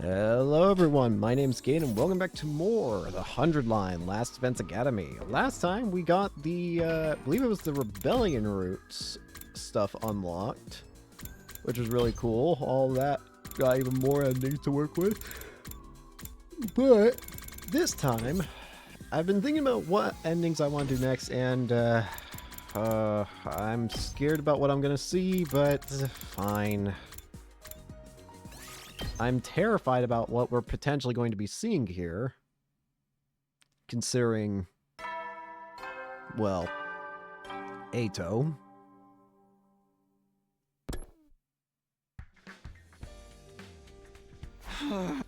Hello everyone, my name's Cadens and welcome back to more the 100 line Last Defense Academy. Last time we got the, I believe it was the Rebellion Roots stuff unlocked, which was really cool. All that got even more endings to work with. But this time, I've been thinking about what endings I want to do next, and I'm scared about what I'm gonna see, but fine. I'm terrified about what we're potentially going to be seeing here, considering, well, Ato. We're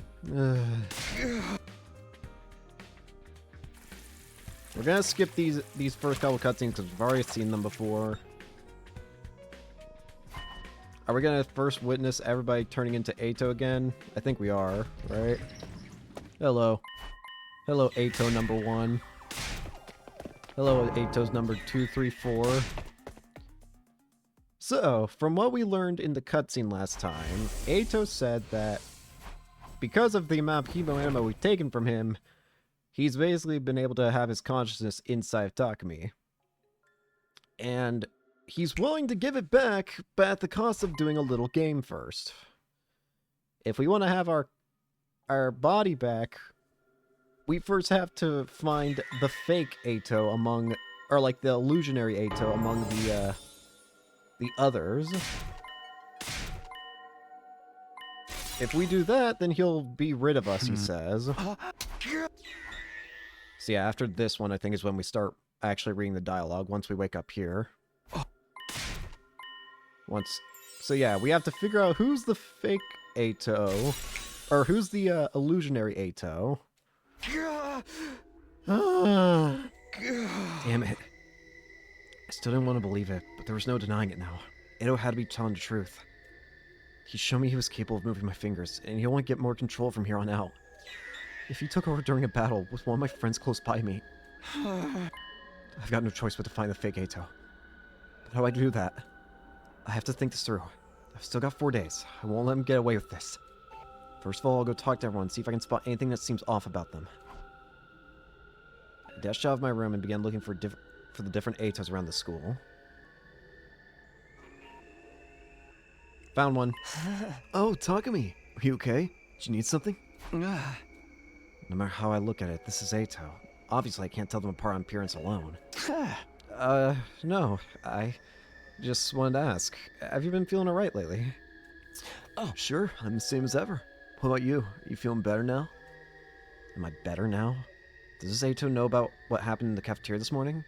gonna skip these first couple cutscenes because we've already seen them before. Are we gonna first witness everybody turning into Ato again? I think we are, right? Hello. Hello, Ato number 1. Hello, Ato's number 2, 3, 4. So, from what we learned in the cutscene last time, Ato said that because of the amount of chemo ammo we've taken from him, he's basically been able to have his consciousness inside of Takumi. And he's willing to give it back, but at the cost of doing a little game first. If we want to have our body back, we first have to find the fake Ato among, or like the illusionary Ato among the others. If we do that, then he'll be rid of us, he says. So yeah, after this one, I think is when we start actually reading the dialogue, once we wake up here. So yeah, we have to figure out who's the fake Ato, or who's the illusionary Ato. Damn it. I still didn't want to believe it, but there was no denying it now. Ato had to be telling the truth. He showed me he was capable of moving my fingers, and he'll only get more control from here on out. If he took over during a battle with one of my friends close by me, I've got no choice but to find the fake Ato. But how do I do that? I have to think this through. I've still got 4 days. I won't let him get away with this. First of all, I'll go talk to everyone, see if I can spot anything that seems off about them. I dashed out of my room and began looking for the different Atos around the school. Found one. Oh, Takumi. Are you okay? Did you need something? No matter how I look at it, this is Ato. Obviously, I can't tell them apart on appearance alone. No. I just wanted to ask, have you been feeling alright lately? Oh, sure. I'm the same as ever. What about you? Are you feeling better now? Am I better now? Does this Ato know about what happened in the cafeteria this morning?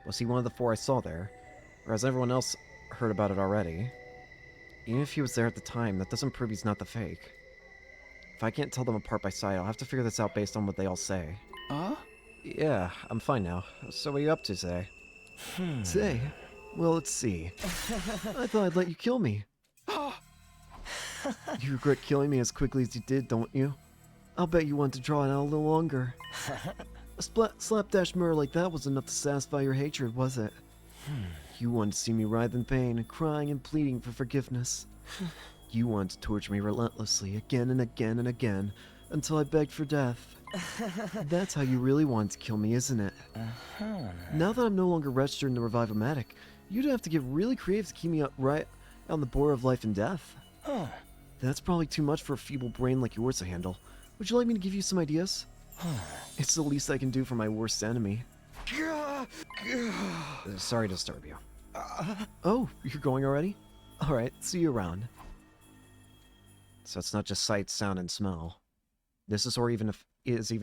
Was he one of the 4 I saw there? Or has everyone else heard about it already? Even if he was there at the time, that doesn't prove he's not the fake. If I can't tell them apart by sight, I'll have to figure this out based on what they all say. Yeah, I'm fine now. So what are you up to today? Say? Well, let's see. I thought I'd let you kill me. You regret killing me as quickly as you did, don't you? I'll bet you want to draw it out a little longer. A slapdash murder like that was enough to satisfy your hatred, was it? You wanted to see me writhe in pain, crying and pleading for forgiveness. You wanted to torture me relentlessly, again and again and again, until I begged for death. That's how you really wanted to kill me, isn't it? Now that I'm no longer registered in the Revive-O-Matic, you'd have to get really creative to keep me up right on the border of life and death. That's probably too much for a feeble brain like yours to handle. Would you like me to give you some ideas? It's the least I can do for my worst enemy. Sorry to disturb you. Oh, you're going already? Alright, see you around. So it's not just sight, sound, and smell. This is even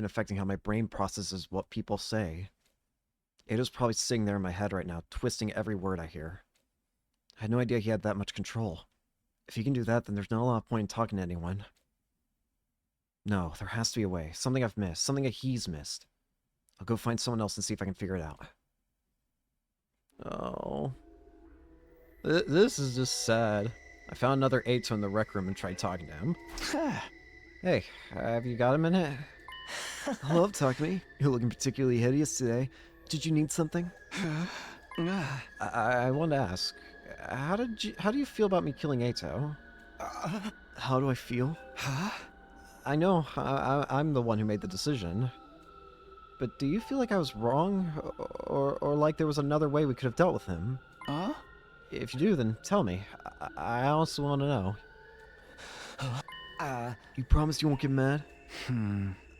affecting how my brain processes what people say. It is probably sitting there in my head right now, twisting every word I hear. I had no idea he had that much control. If he can do that, then there's not a lot of point in talking to anyone. No, there has to be a way. Something I've missed. Something that he's missed. I'll go find someone else and see if I can figure it out. Oh. This is just sad. I found another Ato in the rec room and tried talking to him. Hey, have you got a minute? Hello, Takumi. You're looking particularly hideous today. Did you need something? I want to ask, how do you feel about me killing Ato? How do I feel? I know I'm the one who made the decision. But do you feel like I was wrong? Or like there was another way we could have dealt with him? Huh? If you do, then tell me. I also want to know. You promise you won't get mad?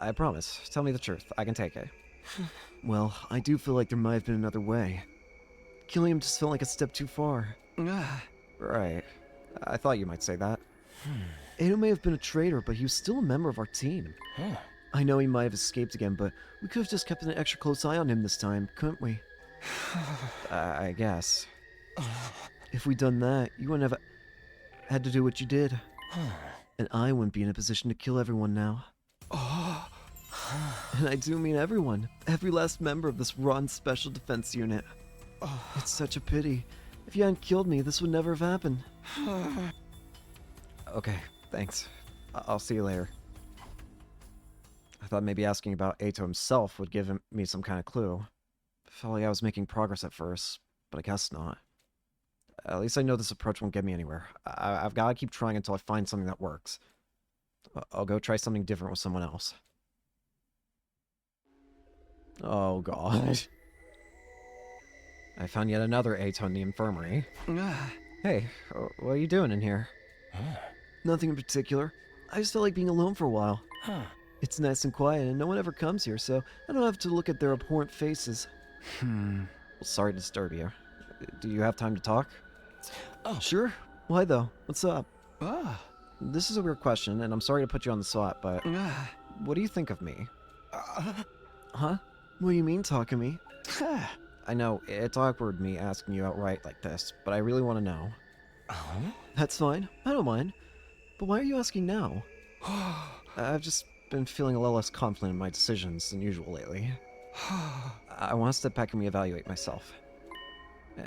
I promise. Tell me the truth. I can take it. Well, I do feel like there might have been another way. Killing him just felt like a step too far. Right. I thought you might say that. Edo may have been a traitor, but he was still a member of our team. I know he might have escaped again, but we could have just kept an extra close eye on him this time, couldn't we? I guess. If we'd done that, you wouldn't have had to do what you did. And I wouldn't be in a position to kill everyone now. And I do mean everyone. Every last member of this rotten special defense unit. It's such a pity. If you hadn't killed me, this would never have happened. Okay, thanks. I'll see you later. I thought maybe asking about Eito himself would give me some kind of clue. Felt like I was making progress at first, but I guess not. At least I know this approach won't get me anywhere. I've got to keep trying until I find something that works. I'll go try something different with someone else. Oh god. I found yet another Eito in the infirmary. Hey, what are you doing in here? Nothing in particular. I just felt like being alone for a while. It's nice and quiet and no one ever comes here, so I don't have to look at their abhorrent faces. Well, sorry to disturb you. Do you have time to talk? Oh. Sure. Why though? What's up? This is a weird question, and I'm sorry to put you on the spot, but what do you think of me? Huh? What do you mean, Takumi? I know, it's awkward me asking you outright like this, but I really want to know. That's fine. I don't mind. But why are you asking now? I've just been feeling a little less confident in my decisions than usual lately. I want to step back and reevaluate myself.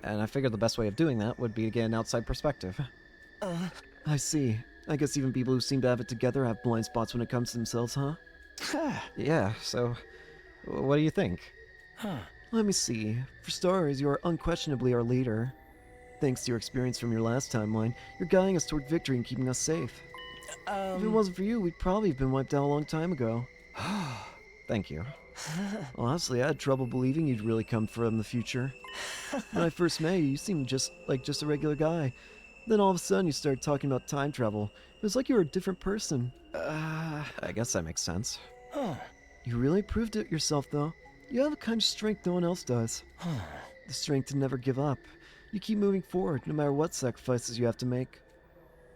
And I figured the best way of doing that would be to get an outside perspective. I see. I guess even people who seem to have it together have blind spots when it comes to themselves, huh? Yeah, so what do you think? Let me see. For starters, you are unquestionably our leader. Thanks to your experience from your last timeline, you're guiding us toward victory and keeping us safe. If it wasn't for you, we'd probably have been wiped out a long time ago. Thank you. Honestly, I had trouble believing you'd really come from the future. When I first met you, you seemed just a regular guy. Then all of a sudden you started talking about time travel. It was like you were a different person. I guess that makes sense. You really proved it yourself, though. You have a kind of strength no one else does. The strength to never give up. You keep moving forward, no matter what sacrifices you have to make.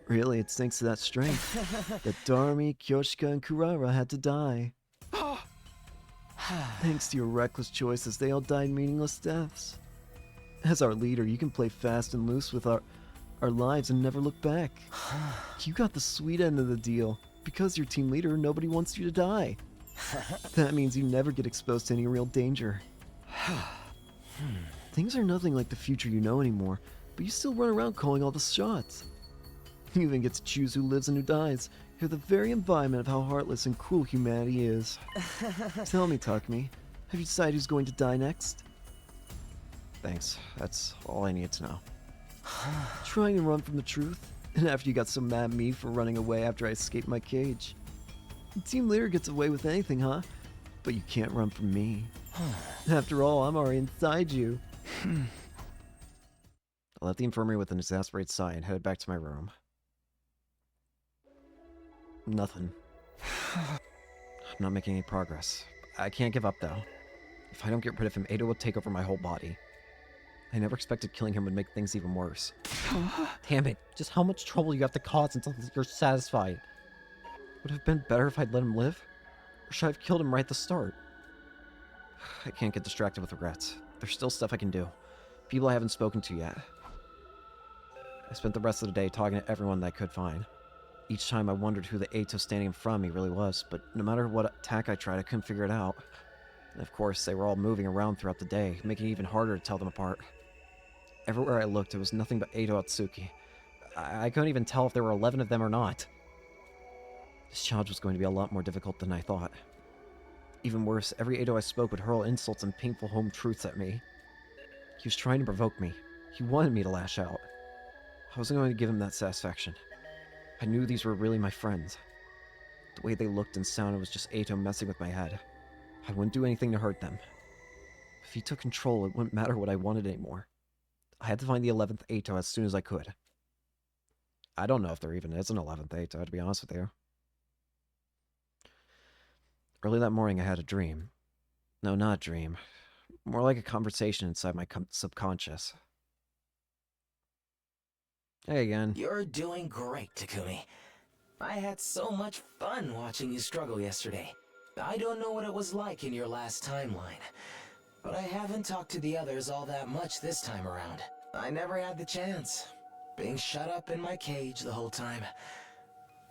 Really, it's thanks to that strength that Darumi, Kyoshika, and Kurara had to die. Thanks to your reckless choices, they all died meaningless deaths. As our leader, you can play fast and loose with our lives and never look back. You got the sweet end of the deal. Because you're team leader, nobody wants you to die. That means you never get exposed to any real danger. Things are nothing like the future you know anymore, but you still run around calling all the shots. You even get to choose who lives and who dies. You're the very embodiment of how heartless and cruel humanity is. Tell me, Takumi, have you decided who's going to die next? Thanks, that's all I needed to know. Trying to run from the truth? And after you got so mad at me for running away after I escaped my cage. Team leader gets away with anything, huh? But you can't run from me. After all, I'm already inside you. I left the infirmary with an exasperated sigh and headed back to my room. Nothing. I'm not making any progress. I can't give up, though. If I don't get rid of him, Edo will take over my whole body. I never expected killing him would make things even worse. Damn it, just how much trouble you have to cause until you're satisfied. Would it have been better if I'd let him live? Or should I have killed him right at the start? I can't get distracted with regrets. There's still stuff I can do. People I haven't spoken to yet. I spent the rest of the day talking to everyone that I could find. Each time I wondered who the Eito standing in front of me really was, but no matter what attack I tried, I couldn't figure it out. And of course, they were all moving around throughout the day, making it even harder to tell them apart. Everywhere I looked, it was nothing but Eito Atsuki. I couldn't even tell if there were 11 of them or not. This challenge was going to be a lot more difficult than I thought. Even worse, every Eito I spoke would hurl insults and painful home truths at me. He was trying to provoke me. He wanted me to lash out. I wasn't going to give him that satisfaction. I knew these were really my friends. The way they looked and sounded was just Ato messing with my head. I wouldn't do anything to hurt them. If he took control, it wouldn't matter what I wanted anymore. I had to find the 11th Ato as soon as I could. I don't know if there even is an 11th Ato, to be honest with you. Early that morning, I had a dream. No, not a dream. More like a conversation inside my subconscious. Hey again. You're doing great, Takumi. I had so much fun watching you struggle yesterday. I don't know what it was like in your last timeline, but I haven't talked to the others all that much this time around. I never had the chance, being shut up in my cage the whole time.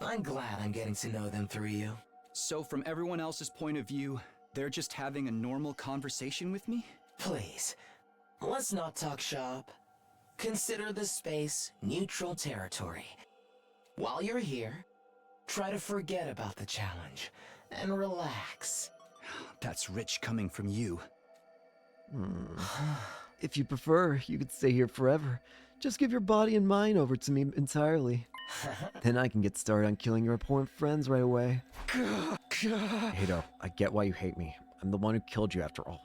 I'm glad I'm getting to know them through you. So from everyone else's point of view, they're just having a normal conversation with me? Please, let's not talk shop. Consider the space neutral territory. While you're here, try to forget about the challenge and relax. That's rich coming from you. If you prefer, you could stay here forever. Just give your body and mind over to me entirely. Then I can get started on killing your important friends right away. Hato, I get why you hate me. I'm the one who killed you after all.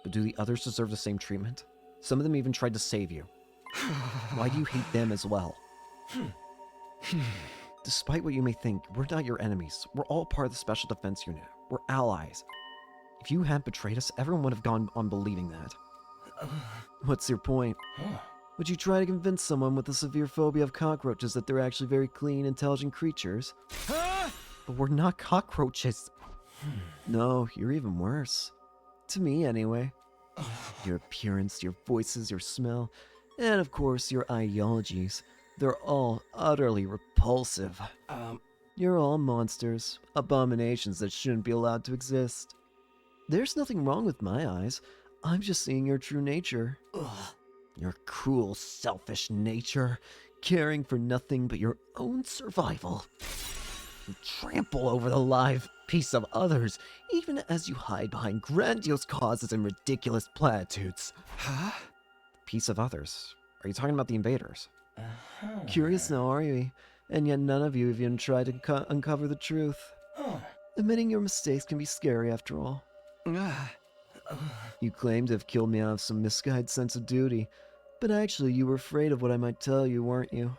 But do the others deserve the same treatment? Some of them even tried to save you. Why do you hate them as well? Despite what you may think, we're not your enemies. We're all part of the Special Defense Unit. We're allies. If you had betrayed us, everyone would have gone on believing that. What's your point? Would you try to convince someone with a severe phobia of cockroaches that they're actually very clean, intelligent creatures? But we're not cockroaches. No, you're even worse. To me, anyway. Your appearance, your voices, your smell, and of course, your ideologies. They're all utterly repulsive. You're all monsters, abominations that shouldn't be allowed to exist. There's nothing wrong with my eyes. I'm just seeing your true nature. Your cruel, selfish nature, caring for nothing but your own survival. You trample over the life peace of others, even as you hide behind grandiose causes and ridiculous platitudes. Huh? Peace of others? Are you talking about the invaders? Curious now, are you? And yet none of you have even tried to uncover the truth. Admitting your mistakes can be scary after all. You claim to have killed me out of some misguided sense of duty, but actually you were afraid of what I might tell you, weren't you?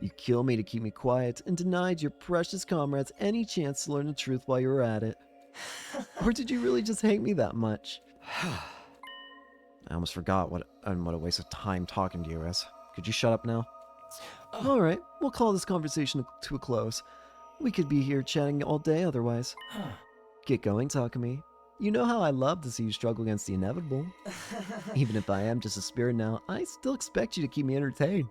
You killed me to keep me quiet and denied your precious comrades any chance to learn the truth while you were at it. Or did you really just hate me that much? I almost forgot what a waste of time talking to you is. Could you shut up now? Alright, we'll call this conversation to a close. We could be here chatting all day otherwise. Get going, Takumi. You know how I love to see you struggle against the inevitable. Even if I am just a spirit now, I still expect you to keep me entertained.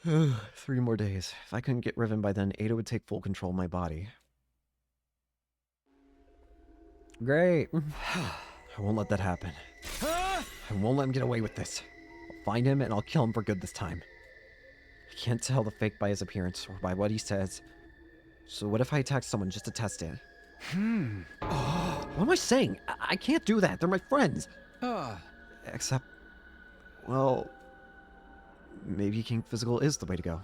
3 more days. If I couldn't get Riven by then, Ada would take full control of my body. Great. I won't let that happen. I won't let him get away with this. I'll find him and I'll kill him for good this time. I can't tell the fake by his appearance or by what he says. So what if I attack someone just to test it? What am I saying? I can't do that. They're my friends. Except, well, maybe King Physical is the way to go.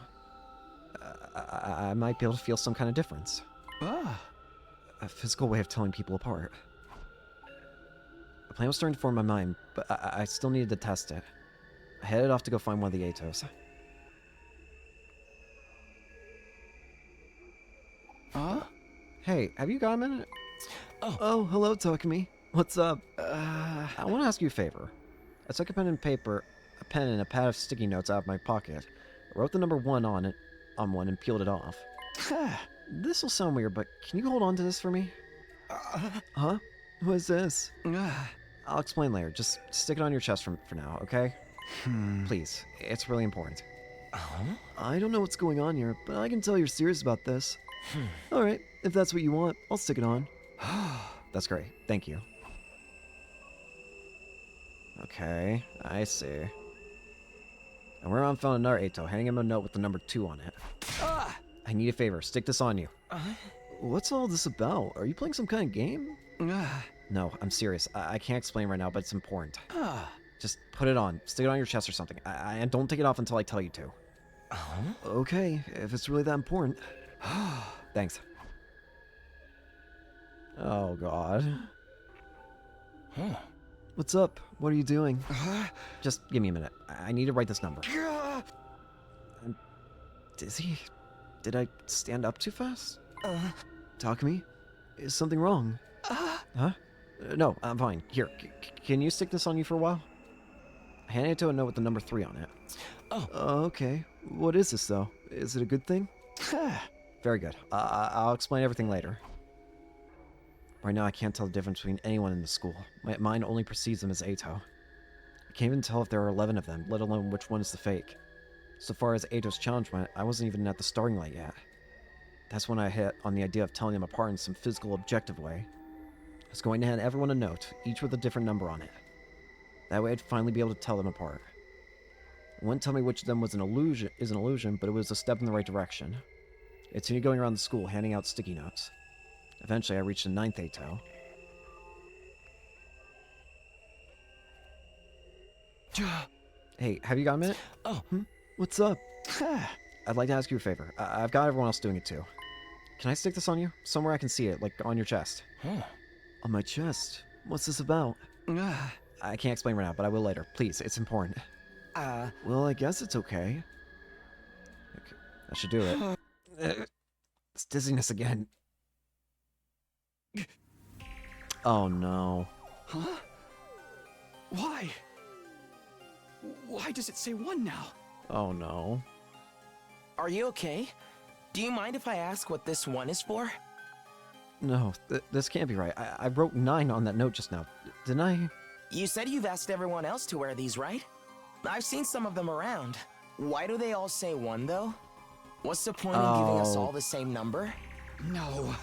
I might be able to feel some kind of difference. A physical way of telling people apart. The plan was starting to form in my mind, but I still needed to test it. I headed off to go find one of the Atos. Hey, have you got a minute? Oh, hello, Takumi. What's up? I want to ask you a favor. I took a pen and a pad of sticky notes out of my pocket. I wrote the number 1 on one and peeled it off. This will sound weird, but can you hold on to this for me? Huh? What is this? I'll explain later. Just stick it on your chest for now, okay? Please, it's really important. I don't know what's going on here, but I can tell you're serious about this. Alright, if that's what you want, I'll stick it on. That's great, thank you. Okay, I see. And we're on found another Ato, handing him a note with the number 2 on it. I need a favor, stick this on you. What's all this about? Are you playing some kind of game? No, I'm serious. I can't explain right now, but it's important. Just put it on. Stick it on your chest or something. And don't take it off until I tell you to. Okay, if it's really that important. Thanks. Oh, God. Huh. What's up? What are you doing? Just give me a minute. I need to write this number. I'm dizzy. Did I stand up too fast? Takumi? Is something wrong? Huh? No, I'm fine. Here, can you stick this on you for a while? I handed it to a note with the number 3 on it. Oh. Okay. What is this, though? Is it a good thing? Very good. I'll explain everything later. Right now, I can't tell the difference between anyone in the school. My mind only perceives them as Eito. I can't even tell if there are 11 of them, let alone which one is the fake. So far as Eito's challenge went, I wasn't even at the starting light yet. That's when I hit on the idea of telling them apart in some physical, objective way. I was going to hand everyone a note, each with a different number on it. That way I'd finally be able to tell them apart. It wouldn't tell me which of them was an illusion, but it was a step in the right direction. It continued going around the school, handing out sticky notes. Eventually, I reached the 9th Eito. Hey, have you got a minute? Oh. What's up? I'd like to ask you a favor. I've got everyone else doing it too. Can I stick this on you? Somewhere I can see it, like on your chest. Huh. On my chest? What's this about? I can't explain right now, but I will later. Please, it's important. Well, I guess it's okay. Okay, that should do it. It's dizziness again. Oh no. Huh? Why? Why does it say 1 now? Oh no. Are you okay? Do you mind if I ask what this 1 is for? No, this can't be right. I wrote 9 on that note just now. Didn't I? You said you've asked everyone else to wear these, right? I've seen some of them around. Why do they all say 1, though? What's the point in giving us all the same number? No,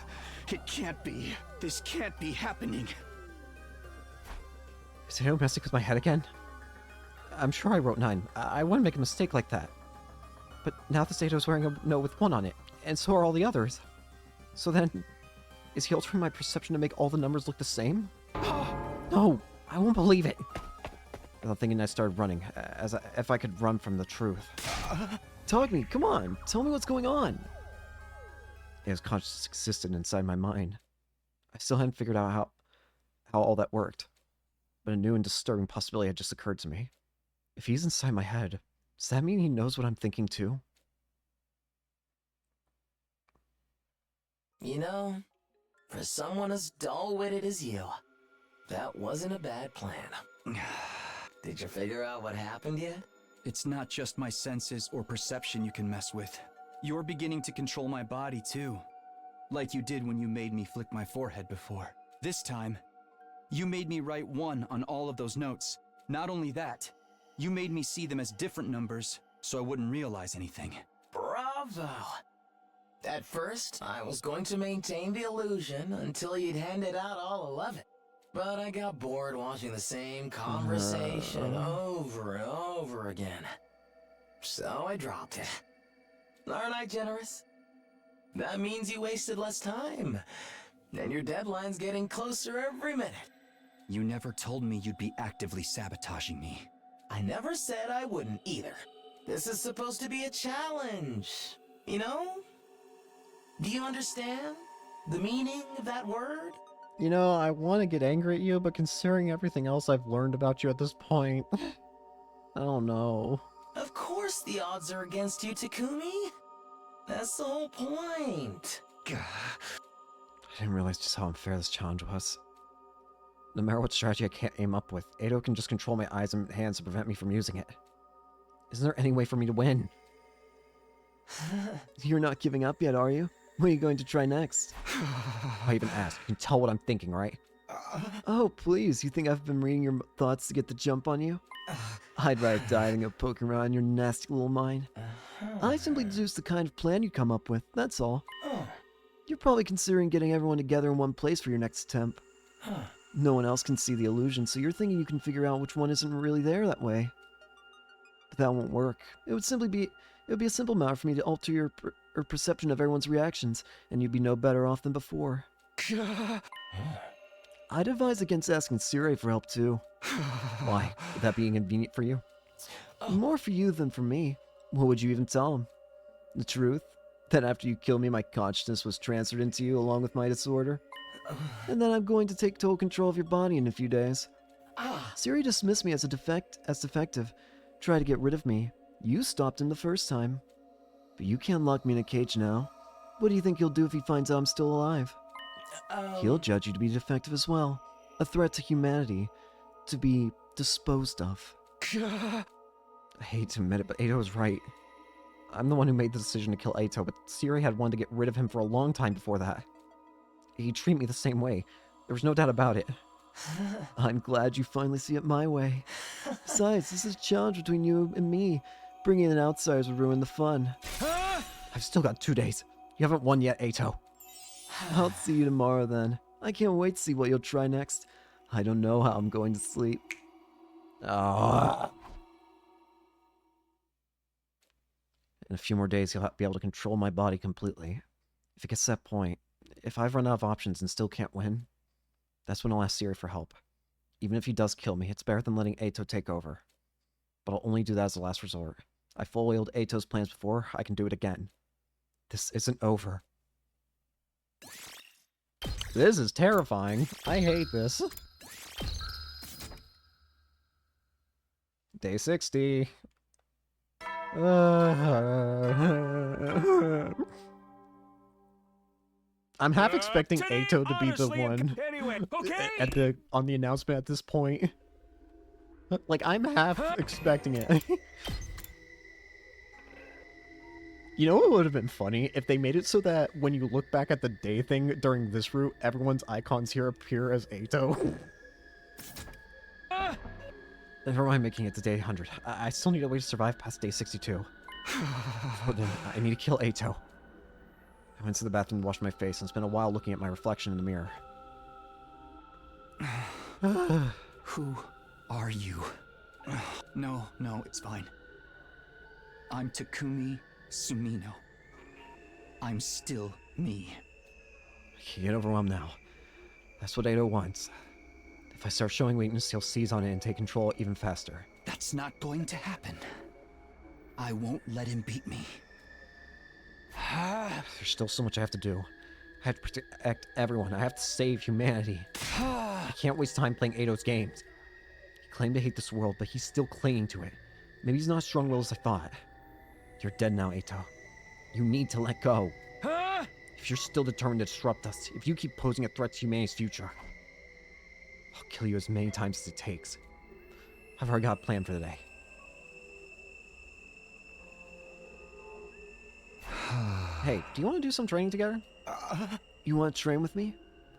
it can't be. This can't be happening. Is anyone messing with my head again? I'm sure I wrote 9. I wouldn't make a mistake like that. But now the Sato's wearing a note with 1 on it, and so are all the others. So then, is he altering my perception to make all the numbers look the same? No, I won't believe it. Without thinking, I started running, if I could run from the truth. Takumi, come on, tell me what's going on. His consciousness existed inside my mind. I still hadn't figured out how all that worked. But a new and disturbing possibility had just occurred to me. If he's inside my head, does that mean he knows what I'm thinking too? You know, for someone as dull-witted as you, that wasn't a bad plan. Did you figure out what happened yet? It's not just my senses or perception you can mess with. You're beginning to control my body too. Like you did when you made me flick my forehead before. This time, you made me write 1 on all of those notes. Not only that, you made me see them as different numbers, so I wouldn't realize anything. Bravo! At first, I was going to maintain the illusion until you'd handed out all 11. But I got bored watching the same conversation over and over again. So I dropped it. Aren't I generous? That means you wasted less time. And your deadline's getting closer every minute. You never told me you'd be actively sabotaging me. I never said I wouldn't either. This is supposed to be a challenge, you know? Do you understand the meaning of that word? You know, I want to get angry at you, but considering everything else I've learned about you at this point, I don't know. Of course the odds are against you, Takumi. That's the whole point. I didn't realize just how unfair this challenge was. No matter what strategy I can't aim up with, Eito can just control my eyes and hands to prevent me from using it. Isn't there any way for me to win? You're not giving up yet, are you? What are you going to try next? I even asked. You can tell what I'm thinking, right? Oh, please. You think I've been reading your thoughts to get the jump on you? I'd rather die than go poking around in your nasty little mind. I simply deduced the kind of plan you come up with, that's all. You're probably considering getting everyone together in one place for your next attempt. No one else can see the illusion, so you're thinking you can figure out which one isn't really there that way. But that won't work. It would be a simple matter for me to alter your perception of everyone's reactions, and you'd be no better off than before. I'd advise against asking Sirei for help too. Why? Would that be inconvenient for you? More for you than for me. What would you even tell him? The truth? Then after you kill me, my consciousness was transferred into you along with my disorder. And then I'm going to take total control of your body in a few days. Siri dismissed me as defective. Tried to get rid of me. You stopped him the first time. But you can't lock me in a cage now. What do you think he'll do if he finds out I'm still alive? He'll judge you to be defective as well. A threat to humanity. To be disposed of. I hate to admit it, but Eito was right. I'm the one who made the decision to kill Eito, but Siri had wanted to get rid of him for a long time before that. He'd treat me the same way. There was no doubt about it. I'm glad you finally see it my way. Besides, this is a challenge between you and me. Bringing in outsiders would ruin the fun. I've still got 2 days. You haven't won yet, Eito. I'll see you tomorrow then. I can't wait to see what you'll try next. I don't know how I'm going to sleep. In a few more days, he'll be able to control my body completely. If it gets to that point, if I've run out of options and still can't win, that's when I'll ask Siri for help. Even if he does kill me, it's better than letting Eito take over. But I'll only do that as a last resort. I foiled Eito's plans before, I can do it again. This isn't over. This is terrifying. I hate this. Day 60. I'm half expecting Eito to be the one on the announcement at this point. Like, I'm half expecting it. You know what would have been funny? If they made it so that when you look back at the day thing during this route, everyone's icons here appear as Eito. Never mind making it to day 100. I still need a way to survive past day 62. Oh, then I need to kill Eito. I went to the bathroom to wash my face and spent a while looking at my reflection in the mirror. Who are you? No, it's fine. I'm Takumi Sumino. I'm still me. I can't get overwhelmed now. That's what Eito wants. If I start showing weakness, he'll seize on it and take control even faster. That's not going to happen. I won't let him beat me. There's still so much I have to do. I have to protect everyone. I have to save humanity. I can't waste time playing Eito's games. He claimed to hate this world, but he's still clinging to it. Maybe he's not as strong-willed as I thought. You're dead now, Eito. You need to let go. If you're still determined to disrupt us, if you keep posing a threat to humanity's future, I'll kill you as many times as it takes. I've already got a plan for the day. Hey, do you want to do some training together? You want to train with me?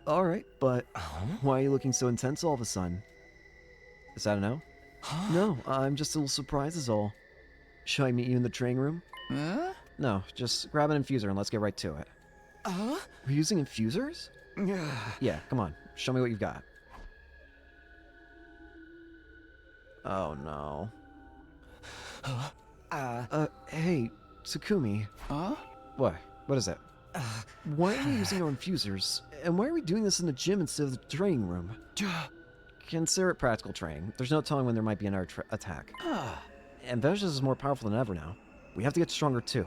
Alright, but why are you looking so intense all of a sudden? Is that a no? No, I'm just a little surprised is all. Should I meet you in the training room? No, just grab an infuser and let's get right to it. We're using infusers? Yeah, come on. Show me what you've got. Oh no. Hey, Takumi. What? What is it? Why are we using our infusers? And why are we doing this in the gym instead of the training room? Consider it practical training. There's no telling when there might be another attack. And Vengeance is more powerful than ever now. We have to get stronger too.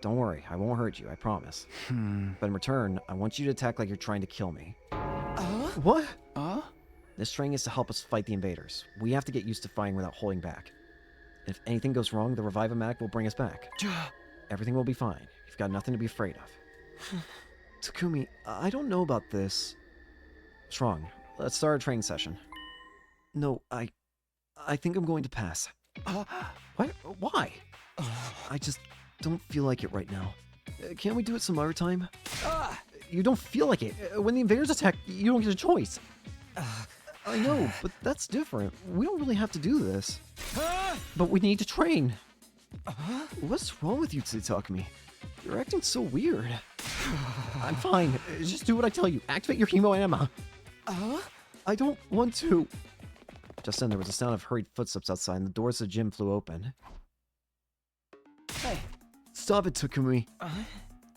Don't worry, I won't hurt you, I promise. But in return, I want you to attack like you're trying to kill me. What? This training is to help us fight the invaders. We have to get used to fighting without holding back. And if anything goes wrong, the Revive-O-Matic will bring us back. Everything will be fine. You've got nothing to be afraid of. Takumi, I don't know about this. What's wrong? Let's start a training session. No, I think I'm going to pass. What? Why? I just don't feel like it right now. Can't we do it some other time? You don't feel like it. When the invaders attack, you don't get a choice. I know, but that's different. We don't really have to do this. But we need to train. What's wrong with you, Takumi? You're acting so weird. I'm fine. Just do what I tell you. Activate your Hemo Anima. I don't want to. Just then, there was a sound of hurried footsteps outside, and the doors of the gym flew open. Hey. Stop it, Takumi.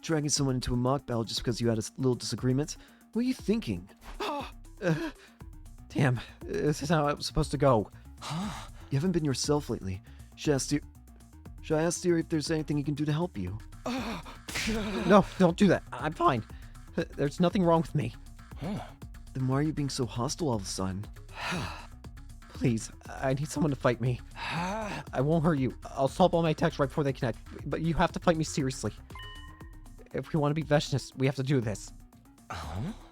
Dragging someone into a mock battle just because you had a little disagreement? What are you thinking? Damn, this is how it was supposed to go. You haven't been yourself lately. Should Should I ask Siri if there's anything he can do to help you? No, don't do that. I'm fine. There's nothing wrong with me. Then why are you being so hostile all of a sudden? Please, I need someone to fight me. I won't hurt you. I'll solve all my attacks right before they connect, but you have to fight me seriously. If we want to beat Veshness, we have to do this.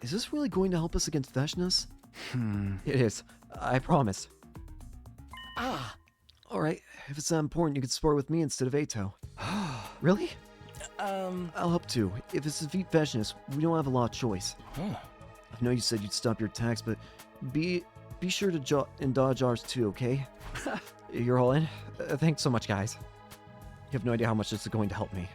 Is this really going to help us against Veshness? It is. I promise. Alright, if it's that important, you could spar with me instead of Ato. Really? I'll help too. If it's defeat Veshness, we don't have a lot of choice. I know you said you'd stop your attacks, but be sure to dodge ours too, okay? You're all in? Thanks so much, guys. You have no idea how much this is going to help me.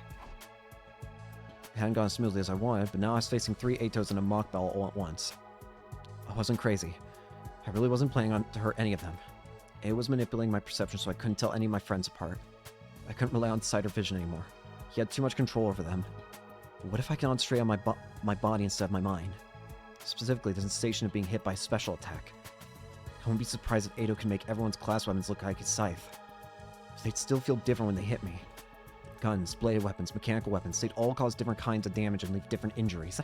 It hadn't gone as smoothly as I wanted, but now I was facing 3 Atos and a mock battle all at once. I wasn't crazy. I really wasn't planning on to hurt any of them. A was manipulating my perception so I couldn't tell any of my friends apart. I couldn't rely on sight or vision anymore. He had too much control over them. But what if I could concentrate on my body instead of my mind? Specifically, the sensation of being hit by a special attack. I wouldn't be surprised if Ado can make everyone's class weapons look like his scythe. They'd still feel different when they hit me. Guns, bladed weapons, mechanical weapons, they'd all cause different kinds of damage and leave different injuries.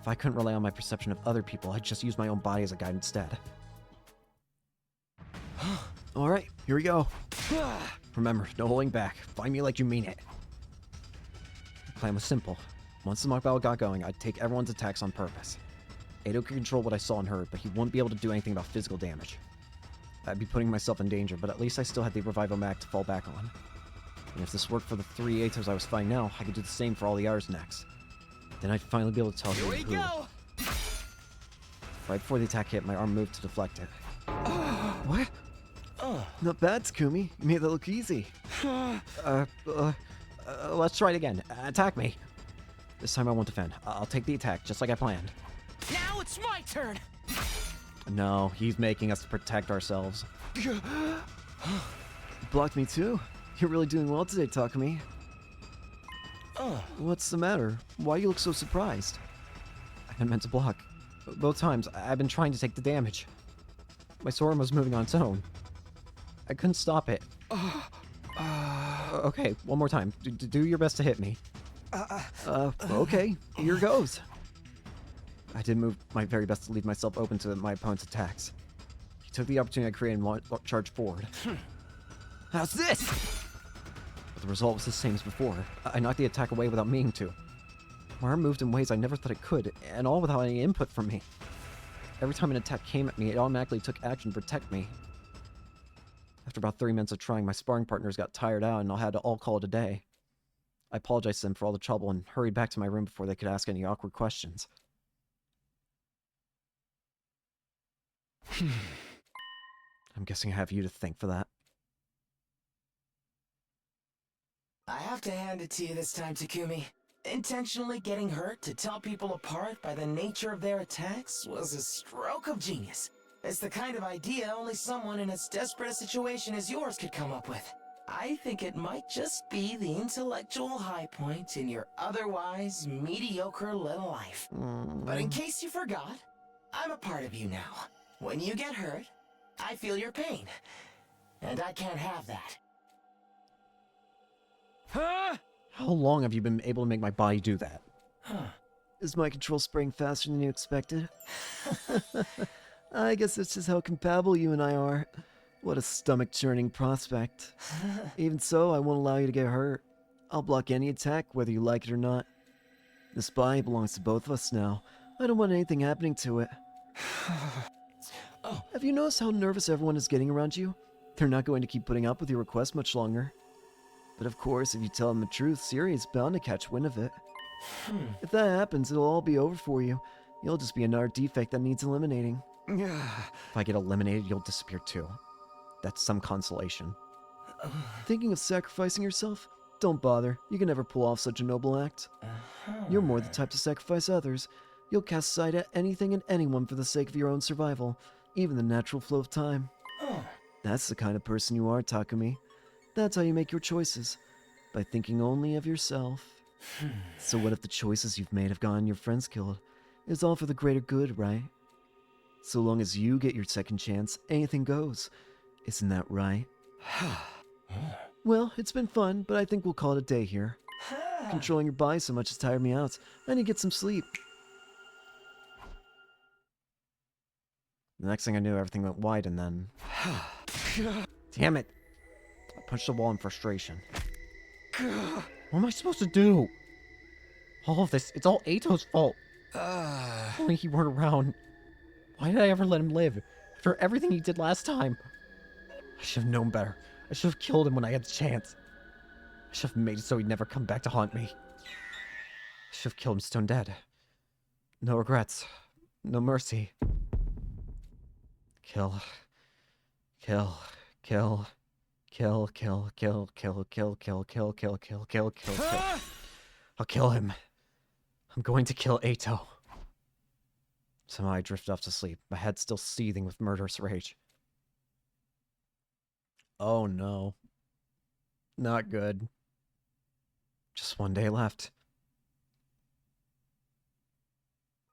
If I couldn't rely on my perception of other people, I'd just use my own body as a guide instead. Alright, here we go. Remember, no holding back. Find me like you mean it. The plan was simple. Once the mock battle got going, I'd take everyone's attacks on purpose. Ado could control what I saw and heard, but he wouldn't be able to do anything about physical damage. I'd be putting myself in danger, but at least I still had the revival mag to fall back on. And if this worked for the 3 Atos I was fighting now, I could do the same for all the others next. Then I'd finally be able to tell who Here we go! Right before the attack hit, my arm moved to deflect it. What? Not bad, Takumi. You made that look easy. Let's try it again. Attack me. This time I won't defend. I'll take the attack, just like I planned. Now it's my turn! No, he's making us protect ourselves. Blocked me too? You're really doing well today, Takumi. What's the matter? Why you look so surprised? I didn't meant to block. Both times, I've been trying to take the damage. My sword was moving on its own. I couldn't stop it. Okay, one more time. Do your best to hit me. Okay, here goes. I did move my very best to leave myself open to my opponent's attacks. He took the opportunity I created and charged forward. How's this? But the result was the same as before. I knocked the attack away without meaning to. My arm moved in ways I never thought it could, and all without any input from me. Every time an attack came at me, it automatically took action to protect me. After about 30 minutes of trying, my sparring partners got tired out and I had to all call it a day. I apologized to them for all the trouble and hurried back to my room before they could ask any awkward questions. I'm guessing I have you to thank for that. I have to hand it to you this time, Takumi. Intentionally getting hurt to tell people apart by the nature of their attacks was a stroke of genius. It's the kind of idea only someone in as desperate a situation as yours could come up with. I think it might just be the intellectual high point in your otherwise mediocre little life. But in case you forgot, I'm a part of you now. When you get hurt, I feel your pain. And I can't have that. How long have you been able to make my body do that? Is my control spraying faster than you expected? I guess this is how compatible you and I are. What a stomach-churning prospect. Even so, I won't allow you to get hurt. I'll block any attack, whether you like it or not. This body belongs to both of us now. I don't want anything happening to it. Have you noticed how nervous everyone is getting around you? They're not going to keep putting up with your requests much longer. But of course, if you tell them the truth, Siri is bound to catch wind of it. If that happens, it'll all be over for you. You'll just be another defect that needs eliminating. If I get eliminated, you'll disappear too. That's some consolation. Thinking of sacrificing yourself? Don't bother. You can never pull off such a noble act. You're more the type to sacrifice others. You'll cast aside at anything and anyone for the sake of your own survival, even the natural flow of time. That's the kind of person you are, Takumi. That's how you make your choices, by thinking only of yourself. So what if the choices you've made have gotten your friends killed? It's all for the greater good, right? So long as you get your second chance, anything goes. Isn't that right? Well, it's been fun, but I think we'll call it a day here. Controlling your body so much has tired me out. I need to get some sleep. The next thing I knew, everything went white, and then... Damn it! I punched the wall in frustration. What am I supposed to do? All of this, it's all Ato's fault. If only he weren't around. Why did I ever let him live? After everything he did last time. I should have known better. I should have killed him when I had the chance. I should have made it so he'd never come back to haunt me. I should have killed him stone dead. No regrets. No mercy. Kill. Kill. Kill. Kill, kill, kill, kill, kill, kill, kill, kill, kill, kill, kill, kill. I'll kill him. I'm going to kill Ato. Somehow I drifted off to sleep, my head still seething with murderous rage. Oh no. Not good. Just one day left.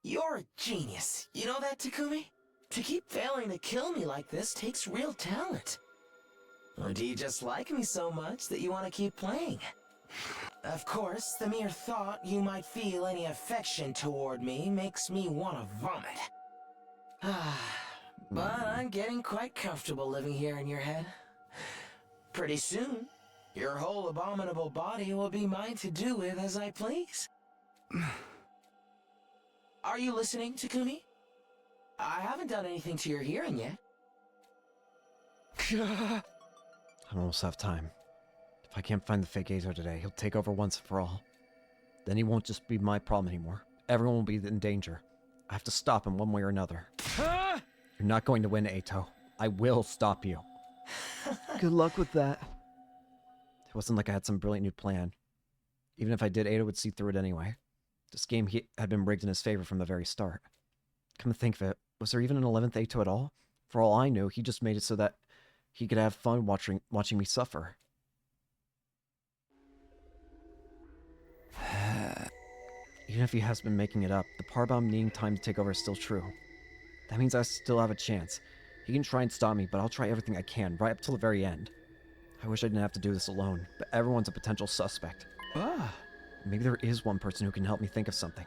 You're a genius. You know that, Takumi? To keep failing to kill me like this takes real talent. Or do you just like me so much that you want to keep playing? Of course, the mere thought you might feel any affection toward me makes me want to vomit. But I'm getting quite comfortable living here in your head. Pretty soon, your whole abominable body will be mine to do with as I please. Are you listening, Takumi? I haven't done anything to your hearing yet. I almost have time. If I can't find the fake Ato today, he'll take over once and for all. Then he won't just be my problem anymore. Everyone will be in danger. I have to stop him one way or another. You're not going to win, Ato. I will stop you. Good luck with that. It wasn't like I had some brilliant new plan. Even if I did, Ato would see through it anyway. This game had been rigged in his favor from the very start. Come to think of it, was there even an 11th Ato at all? For all I knew, he just made it so that he could have fun watching me suffer. Even if he has been making it up, the part about him needing time to take over is still true. That means I still have a chance. He can try and stop me, but I'll try everything I can, right up till the very end. I wish I didn't have to do this alone, but everyone's a potential suspect. Maybe there is one person who can help me think of something.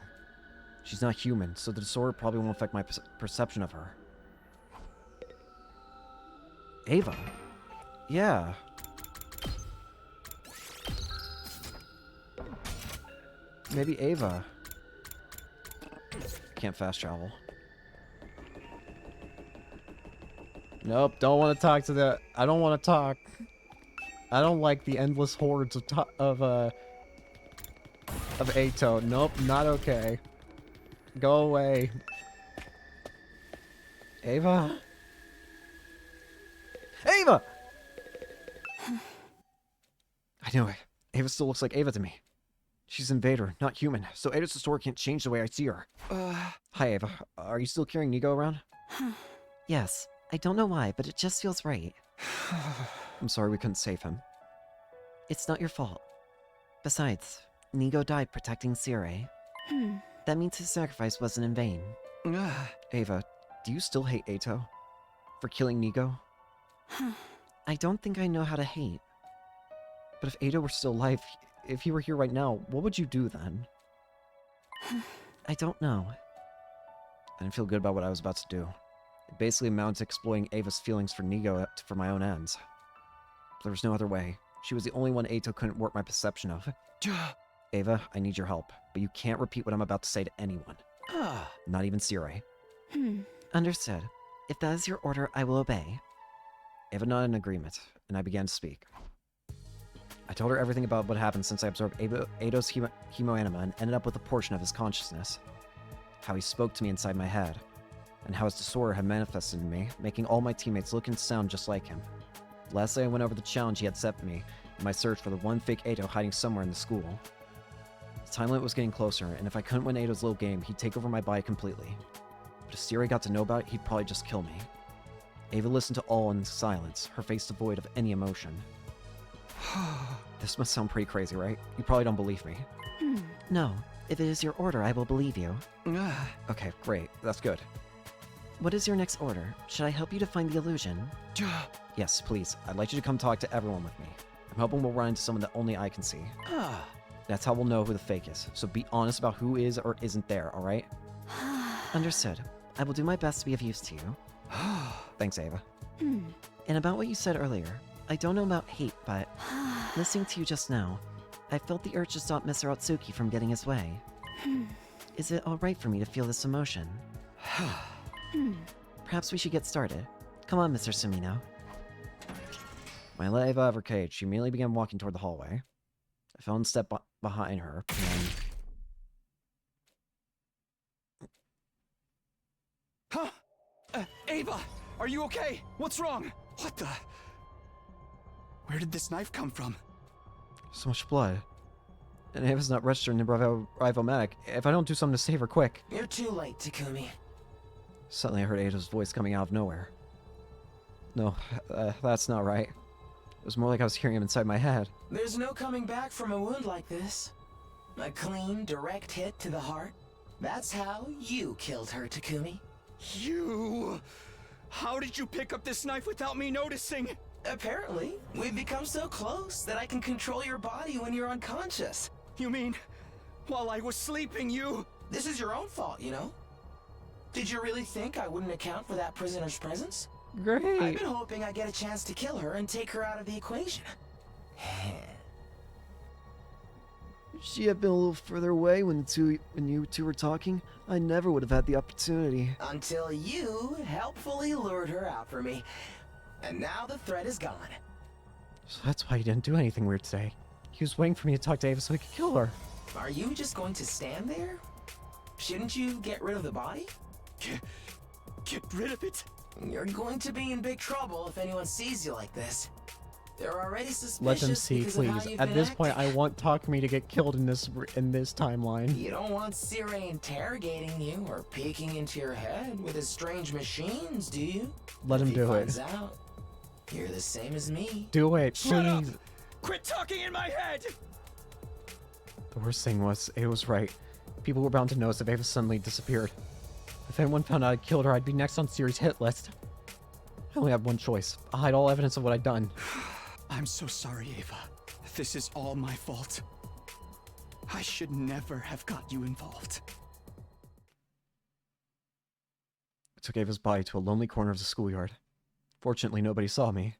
She's not human, so the disorder probably won't affect my perception of her. Ava? Yeah. Maybe Ava. Can't fast travel. Nope, don't want to talk to the... I don't want to talk. I don't like the endless hordes of Ato. Nope, not okay. Go away. Ava? Ava! I knew it. Ava still looks like Ava to me. She's an invader, not human, so Ada's story can't change the way I see her. Hi, Ava. Are you still carrying Nigo around? Yes. I don't know why, but it just feels right. I'm sorry we couldn't save him. It's not your fault. Besides, Nigo died protecting Sire. That means his sacrifice wasn't in vain. Ava, do you still hate Ato? For killing Nigo? I don't think I know how to hate. But if Ato were still alive, if he were here right now, what would you do then? I don't know. I didn't feel good about what I was about to do. It basically amounted to exploiting Ava's feelings for Nigo for my own ends. But there was no other way. She was the only one Ato couldn't work my perception of. Ava, I need your help, but you can't repeat what I'm about to say to anyone. Not even Sire. Understood. If that is your order, I will obey. Ava nodded in agreement, and I began to speak. I told her everything about what happened since I absorbed Ato's hemoanima and ended up with a portion of his consciousness. How he spoke to me inside my head, and how his disorder had manifested in me, making all my teammates look and sound just like him. Lastly, I went over the challenge he had set for me in my search for the one fake Ato hiding somewhere in the school. The time limit was getting closer, and if I couldn't win Ato's little game, he'd take over my body completely. But if Siri got to know about it, he'd probably just kill me. Ava listened to all in silence, her face devoid of any emotion. This must sound pretty crazy, right? You probably don't believe me. No. If it is your order, I will believe you. Okay, great. That's good. What is your next order? Should I help you to find the illusion? Yes, please. I'd like you to come talk to everyone with me. I'm I'm hoping we'll run into someone that only I can see. That's how we'll know who the fake is. So be honest about who is or isn't there, alright? Understood. I will do my best to be of use to you. Thanks, Ava. And about what you said earlier, I don't know about hate, but listening to you just now, I felt the urge to stop Mr. Otsuki from getting his way. Is it alright for me to feel this emotion? Perhaps we should get started. Come on, Mr. Sumino. When I let Ava out of her cage, she immediately began walking toward the hallway. I fell and stepped behind her, and... Huh? Ava! Are you okay? What's wrong? What the? Where did this knife come from? so much blood. And Ava's not registering the Rivomatic. If I don't do something to save her quick... You're too late, Takumi. Suddenly I heard Ada's voice coming out of nowhere. No, that's not right. It was more like I was hearing him inside my head. There's no coming back from a wound like this. A clean, direct hit to the heart. That's how you killed her, Takumi. You... How did you pick up this knife without me noticing? Apparently, we've become so close that I can control your body when you're unconscious. You mean, while I was sleeping, you... This is your own fault, you know? Did you really think I wouldn't account for that prisoner's presence? Great. I've been hoping I get a chance to kill her and take her out of the equation. If she had been a little further away when you two were talking, I never would have had the opportunity. Until you helpfully lured her out for me. And now the threat is gone. So that's why he didn't do anything weird today. He was waiting for me to talk to Ava so he could kill her. Are you just going to stand there? Shouldn't you get rid of the body? Get rid of it? You're going to be in big trouble if anyone sees you like this. They're already suspicious. Let them see, because of how please. you've At been this point, acting. I want Takumi to get killed in this timeline. You don't want Sirei interrogating you or peeking into your head with his strange machines, do you? Let him If he do it. finds out, you're the same as me. Do it, Shut up! please. Quit talking in my head! The worst thing was, Ava was right. People were bound to notice if Ava suddenly disappeared. If anyone found out I killed her, I'd be next on Siri's hit list. I only have one choice. I'll hide all evidence of what I'd done. I'm so sorry, Ava. This is all my fault. I should never have got you involved. I took Ava's body to a lonely corner of the schoolyard. Fortunately, nobody saw me.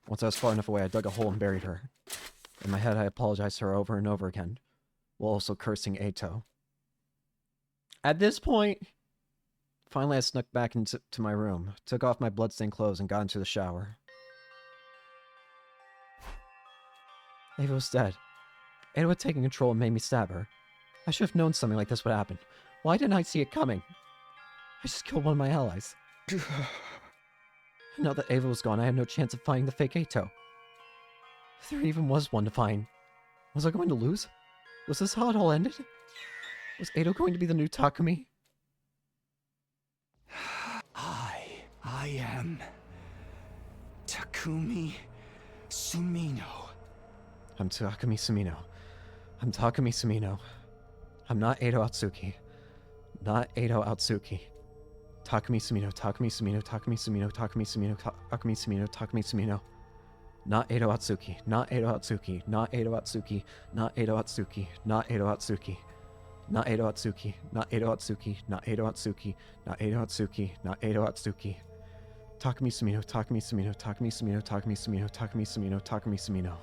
Once I was far enough away, I dug a hole and buried her. In my head, I apologized to her over and over again, while also cursing Eito. At this point, finally I snuck back into my room, took off my bloodstained clothes, and got into the shower. Ava was dead. Ada had taken control and made me stab her. I should have known something like this would happen. Why didn't I see it coming? I just killed one of my allies. Now that Ava was gone, I had no chance of finding the fake Eito. If there even was one to find, was I going to lose? Was this how it all ended? Was Eito going to be the new Takumi? I am... Takumi Sumino. I'm Takumi Sumino. I'm Takumi Sumino. I'm not Eito Atsuki. Not Eito Atsuki. Takumi Sumino, Takumi Sumino, Takumi Sumino, Takumi Sumino, Takumi Sumino, Takumi Sumino. Not Eito Atsuki. Not Eito Atsuki. Not Eito Atsuki. Not Eito Atsuki. Not Eito Atsuki. Not Eito Atsuki. Not Eito Atsuki. Not Eito Atsuki. Not Eito Atsuki. Not Eito Atsuki. Takumi Sumino, Takumi Sumino, Takumi Sumino, Takumi Sumino, Takumi Sumino, Takumi Sumino.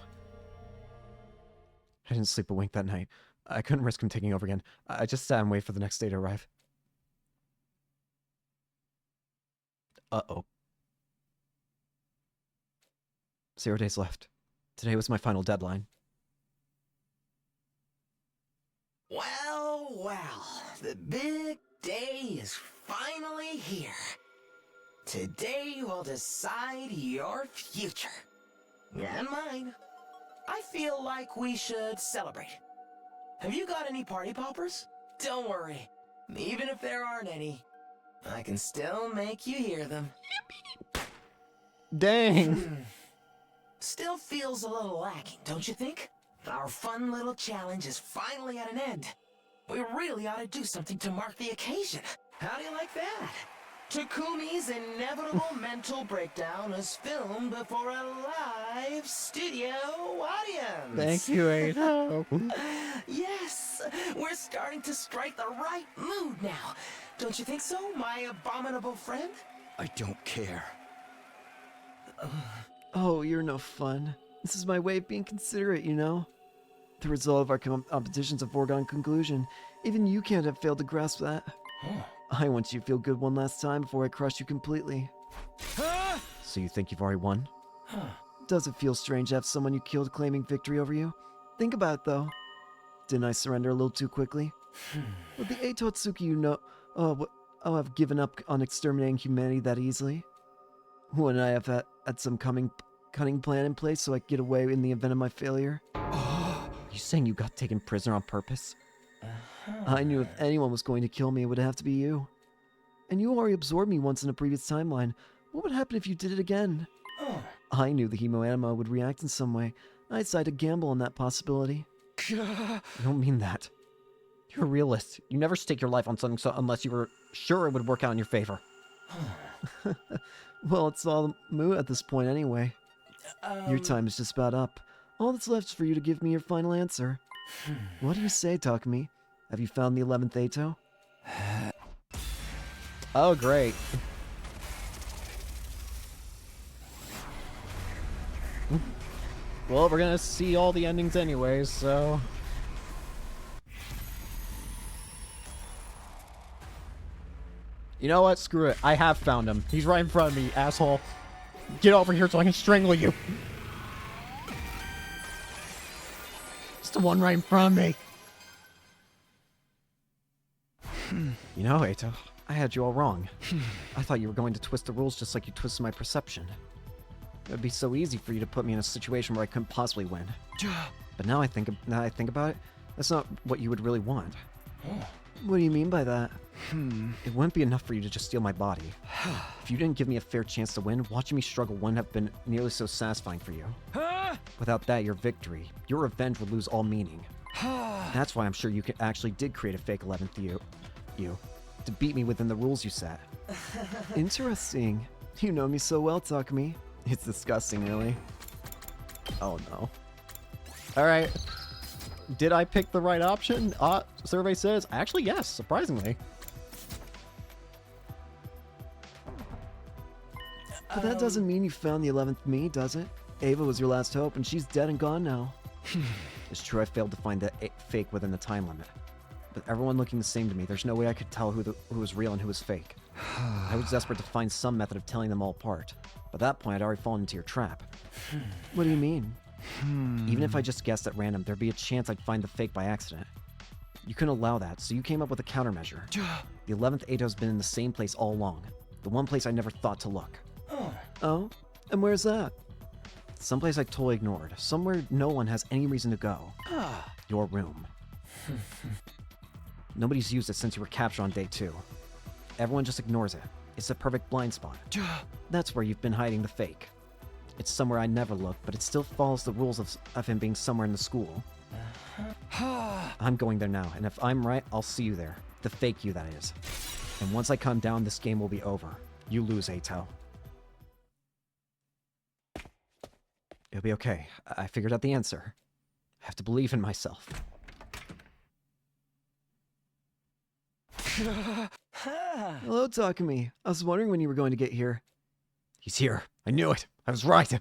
I didn't sleep a wink that night. I couldn't risk him taking over again. I just sat and waited for the next day to arrive. Uh-oh. 0 days left. Today was my final deadline. Well, well, the big day is finally here. Today will decide your future. And mine. I feel like we should celebrate. Have you got any party poppers? Don't worry. Even if there aren't any, I can still make you hear them. Dang! Still feels a little lacking, don't you think? Our fun little challenge is finally at an end. We really ought to do something to mark the occasion. How do you like that? Takumi's inevitable mental breakdown is filmed before a live studio audience. Thank you, Ada. Yes, we're starting to strike the right mood now. Don't you think so, my abominable friend? I don't care. Oh, you're no fun. This is my way of being considerate, you know? The result of our competition's a foregone conclusion. Even you can't have failed to grasp that. I want you to feel good one last time before I crush you completely. So you think you've already won? Does it feel strange to have someone you killed claiming victory over you? Think about it, though. Didn't I surrender a little too quickly? Would the Eito Atsuki you know... have given up on exterminating humanity that easily? Wouldn't I have had some cunning plan in place so I could get away in the event of my failure? Are you saying you got taken prisoner on purpose? I knew if anyone was going to kill me, it would have to be you. And you already absorbed me once in a previous timeline. What would happen if you did it again? I knew the Hemoanima would react in some way. I decided to gamble on that possibility. You don't mean that. You're a realist. You never stake your life on something unless you were sure it would work out in your favor. Well, it's all moot at this point anyway. Your time is just about up. All that's left is for you to give me your final answer. What do you say, Takumi? Have you found the 11th Eito? Oh, great. Well, we're gonna see all the endings anyways, so... You know what? Screw it. I have found him. He's right in front of me, asshole. Get over here so I can strangle you. It's the one right in front of me. You know, Eito, I had you all wrong. I thought you were going to twist the rules just like you twisted my perception. It would be so easy for you to put me in a situation where I couldn't possibly win. But now I think about it, that's not what you would really want. What do you mean by that? It wouldn't be enough for you to just steal my body. If you didn't give me a fair chance to win, watching me struggle wouldn't have been nearly so satisfying for you. Without that, your victory, your revenge would lose all meaning. That's why I'm sure you actually did create a fake 11th you, to beat me within the rules you set. Interesting. You know me so well, Takumi. It's disgusting, really. Oh no. Alright. Did I pick the right option? Survey says, actually yes, surprisingly. But that doesn't mean you found the 11th me, does it? Ava was your last hope, and she's dead and gone now. It's true I failed to find the fake within the time limit. But everyone looking the same to me, there's no way I could tell who was real and who was fake. I was desperate to find some method of telling them all apart. By that point, I'd already fallen into your trap. What do you mean? Even if I just guessed at random, there'd be a chance I'd find the fake by accident. You couldn't allow that, so you came up with a countermeasure. The 11th Eito's been in the same place all along. The one place I never thought to look. Oh? And where's that? Someplace I totally ignored. Somewhere no one has any reason to go. Your room. Nobody's used it since you were captured on day 2. Everyone just ignores it. It's a perfect blind spot. That's where you've been hiding the fake. It's somewhere I never looked, but it still follows the rules of him being somewhere in the school. I'm going there now, and if I'm right, I'll see you there. The fake you, that is. And once I come down, this game will be over. You lose, Eito. It'll be okay. I figured out the answer. I have to believe in myself. Hello, Takumi. I was wondering when you were going to get here. He's here. I knew it. I was right.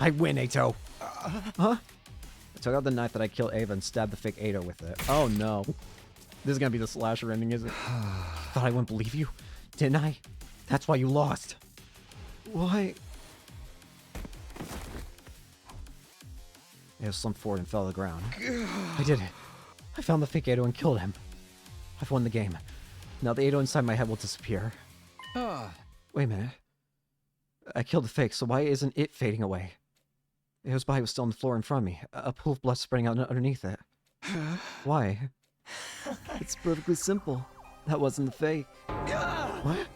I win, Eito. Huh? I took out the knife that I killed Ava and stabbed the fake Eito with it. Oh no. This is gonna be the slasher ending, is it? Thought I wouldn't believe you, didn't I? That's why you lost. Why? Eito slumped forward and fell to the ground. I did it. I found the fake Eito and killed him. I've won the game. Now the Eito inside my head will disappear. Wait a minute. I killed the fake, so why isn't it fading away? Eito's body was still on the floor in front of me, a pool of blood spreading out underneath it. Why? It's perfectly simple. That wasn't the fake. What?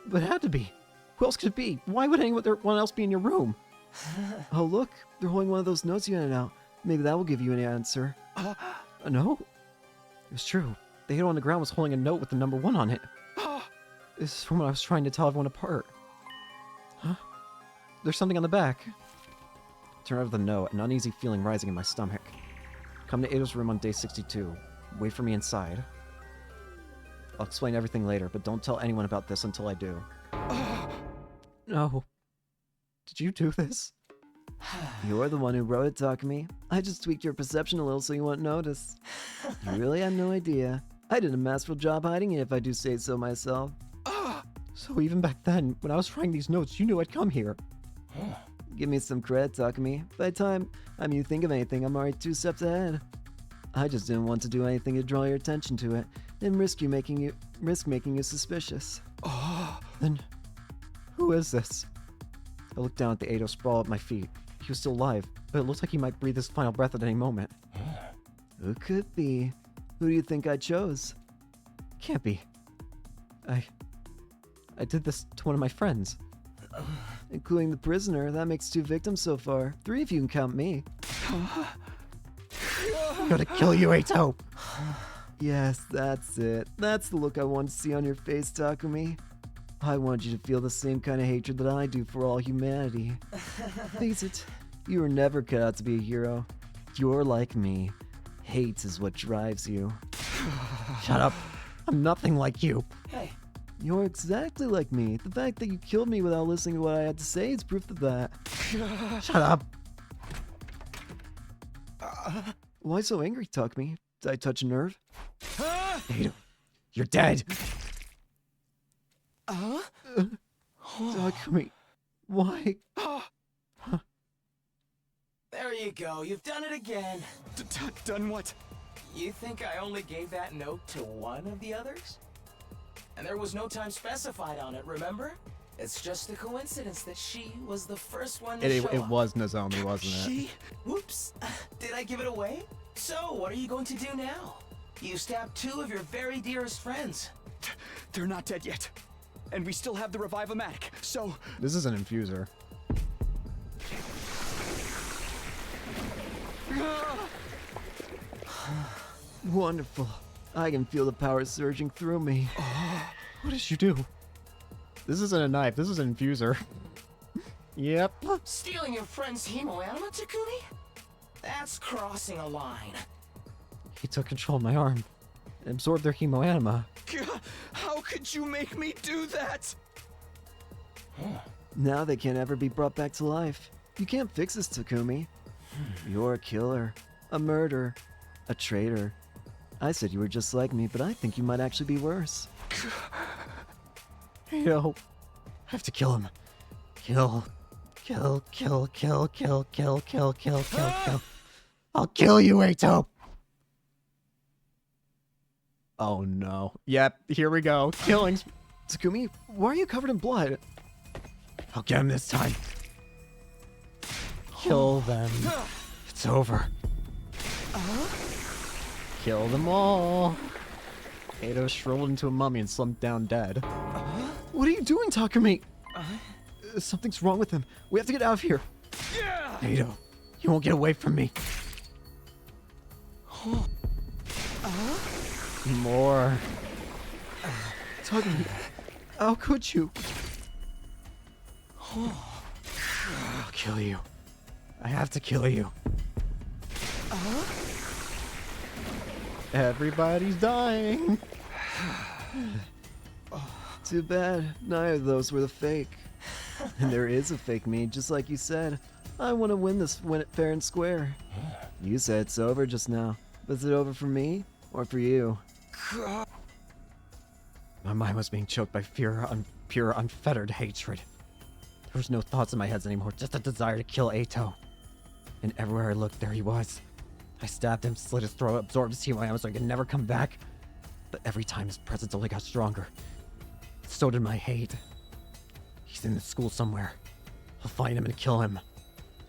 But it had to be. Who else could it be? Why would anyone else be in your room? Oh, look. They're holding one of those notes you handed out. Maybe that will give you an answer. A note? It was true. The Eito on the ground was holding a note with the number 1 on it. This is from when I was trying to tell everyone apart. Huh? There's something on the back. Turn over the note, an uneasy feeling rising in my stomach. Come to Ado's room on day 62. Wait for me inside. I'll explain everything later, but don't tell anyone about this until I do. No. Did you do this? You're the one who wrote it, Takumi. I just tweaked your perception a little so you won't notice. You really had no idea. I did a masterful job hiding it if I do say so myself. So even back then, when I was writing these notes, you knew I'd come here. Give me some credit, Takumi. By the time you think of anything, I'm already 2 steps ahead. I just didn't want to do anything to draw your attention to it and risk making you suspicious. Then, who is this? I looked down at the Ado sprawl at my feet. He was still alive, but it looked like he might breathe his final breath at any moment. Who could be? Who do you think I chose? Can't be. I did this to one of my friends. Including the prisoner, that makes 2 victims so far. 3 if you can count me. I'm gonna kill you, Ato! Yes, that's it. That's the look I want to see on your face, Takumi. I want you to feel the same kind of hatred that I do for all humanity. Face it, you were never cut out to be a hero. You're like me. Hate is what drives you. Shut up. I'm nothing like you. Hey, You're exactly like me. The fact that you killed me without listening to what I had to say is proof of that. Shut up. Why so angry, Takumi? Did I touch a nerve? Ado, you're dead. Takumi, why? there you go. You've done it again. Done what? You think I only gave that note to one of the others? And there was no time specified on it, remember? It's just a coincidence that she was the first one to show up. was Nozomi, wasn't it? She? Whoops. Did I give it away? So, what are you going to do now? You stabbed 2 of your very dearest friends. They're not dead yet. And we still have the Revive-O-Matic, so... This is an infuser. Wonderful. I can feel the power surging through me. What did you do? This isn't a knife, this is an infuser. Yep. Stealing your friend's hemoanima, Takumi? That's crossing a line. He took control of my arm and absorbed their hemoanima. How could you make me do that? Now they can't ever be brought back to life. You can't fix this, Takumi. You're a killer, a murderer, a traitor. I said you were just like me, but I think you might actually be worse. Yo, I have to kill him. Kill. I'll kill you, Ato! Oh no. Yep, here we go. Killings. Takumi, why are you covered in blood? I'll get him this time. Kill them. It's over. Kill them all. Ato shriveled into a mummy and slumped down dead. What are you doing, Takumi? Something's wrong with him. We have to get out of here. Ato, you won't get away from me. More. Takumi, how could you? I'll kill you. I have to kill you. Everybody's dying. Too bad. Neither of those were the fake. And there is a fake me, just like you said. I want to win this, win it fair and square. You said it's over just now. But is it over for me or for you? My mind was being choked by pure unfettered hatred. There was no thoughts in my head anymore, just a desire to kill Ato. And everywhere I looked, there he was. I stabbed him, slit his throat, absorbed his hemoanima so he could never come back. But every time his presence only got stronger. So did my hate. He's in the school somewhere. I'll find him and kill him.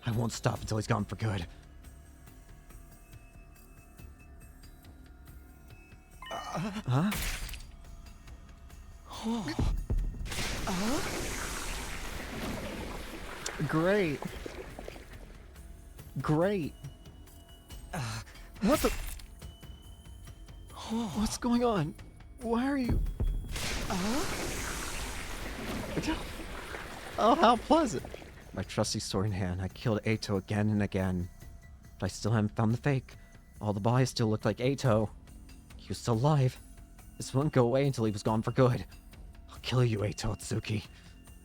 I won't stop until he's gone for good. Huh? Great. Great. What the? What's going on? Why are you... god! Oh, how pleasant! My trusty sword in hand, I killed Eito again and again. But I still haven't found the fake. All the bodies still looked like Eito. He was still alive. This wouldn't go away until he was gone for good. I'll kill you, Eito Otsuki.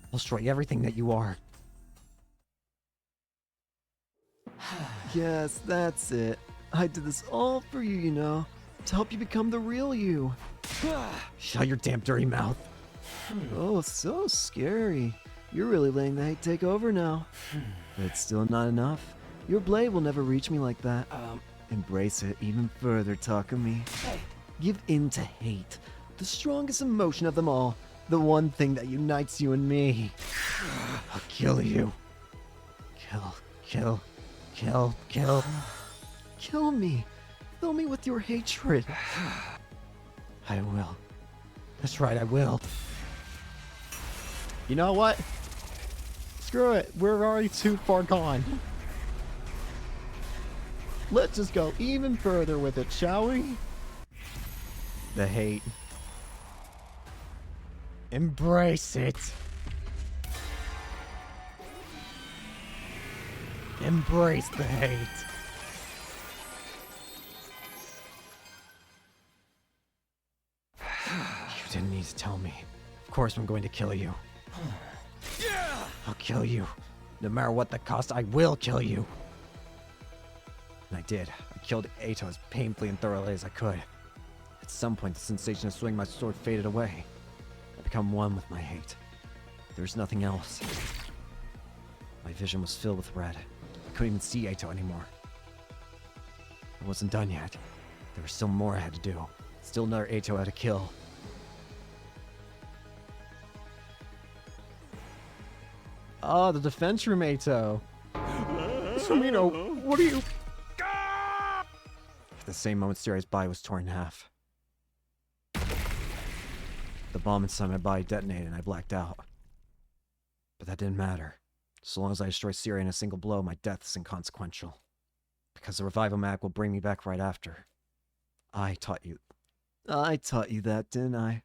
I'll destroy everything that you are. Yes, that's it. I did this all for you, you know. To help you become the real you. Shut your damn dirty mouth. Oh, so scary. You're really letting the hate take over now. But it's still not enough. Your blade will never reach me like that. Embrace it even further, Takumi. Give in to hate. The strongest emotion of them all. The one thing that unites you and me. I'll kill you. Kill. Kill me. Fill me with your hatred. I will. That's right, I will. You know what? Screw it. We're already too far gone. Let's just go even further with it, shall we? The hate. Embrace it. Embrace the hate. You didn't need to tell me. Of course I'm going to kill you. I'll kill you. No matter what the cost, I will kill you. And I did. I killed Eito as painfully and thoroughly as I could. At some point, the sensation of swinging my sword faded away. I become one with my hate. There's nothing else. My vision was filled with red. I couldn't even see Eito anymore. I wasn't done yet. There was still more I had to do. Still another Eito I had to kill. Ah, the defense room Eito. Sumino, what are you... At the same moment, Siri's body was torn in half. The bomb inside my body detonated and I blacked out. But that didn't matter. So long as I destroy Siri in a single blow, my death is inconsequential. Because the revival mag will bring me back right after. I taught you that, didn't I?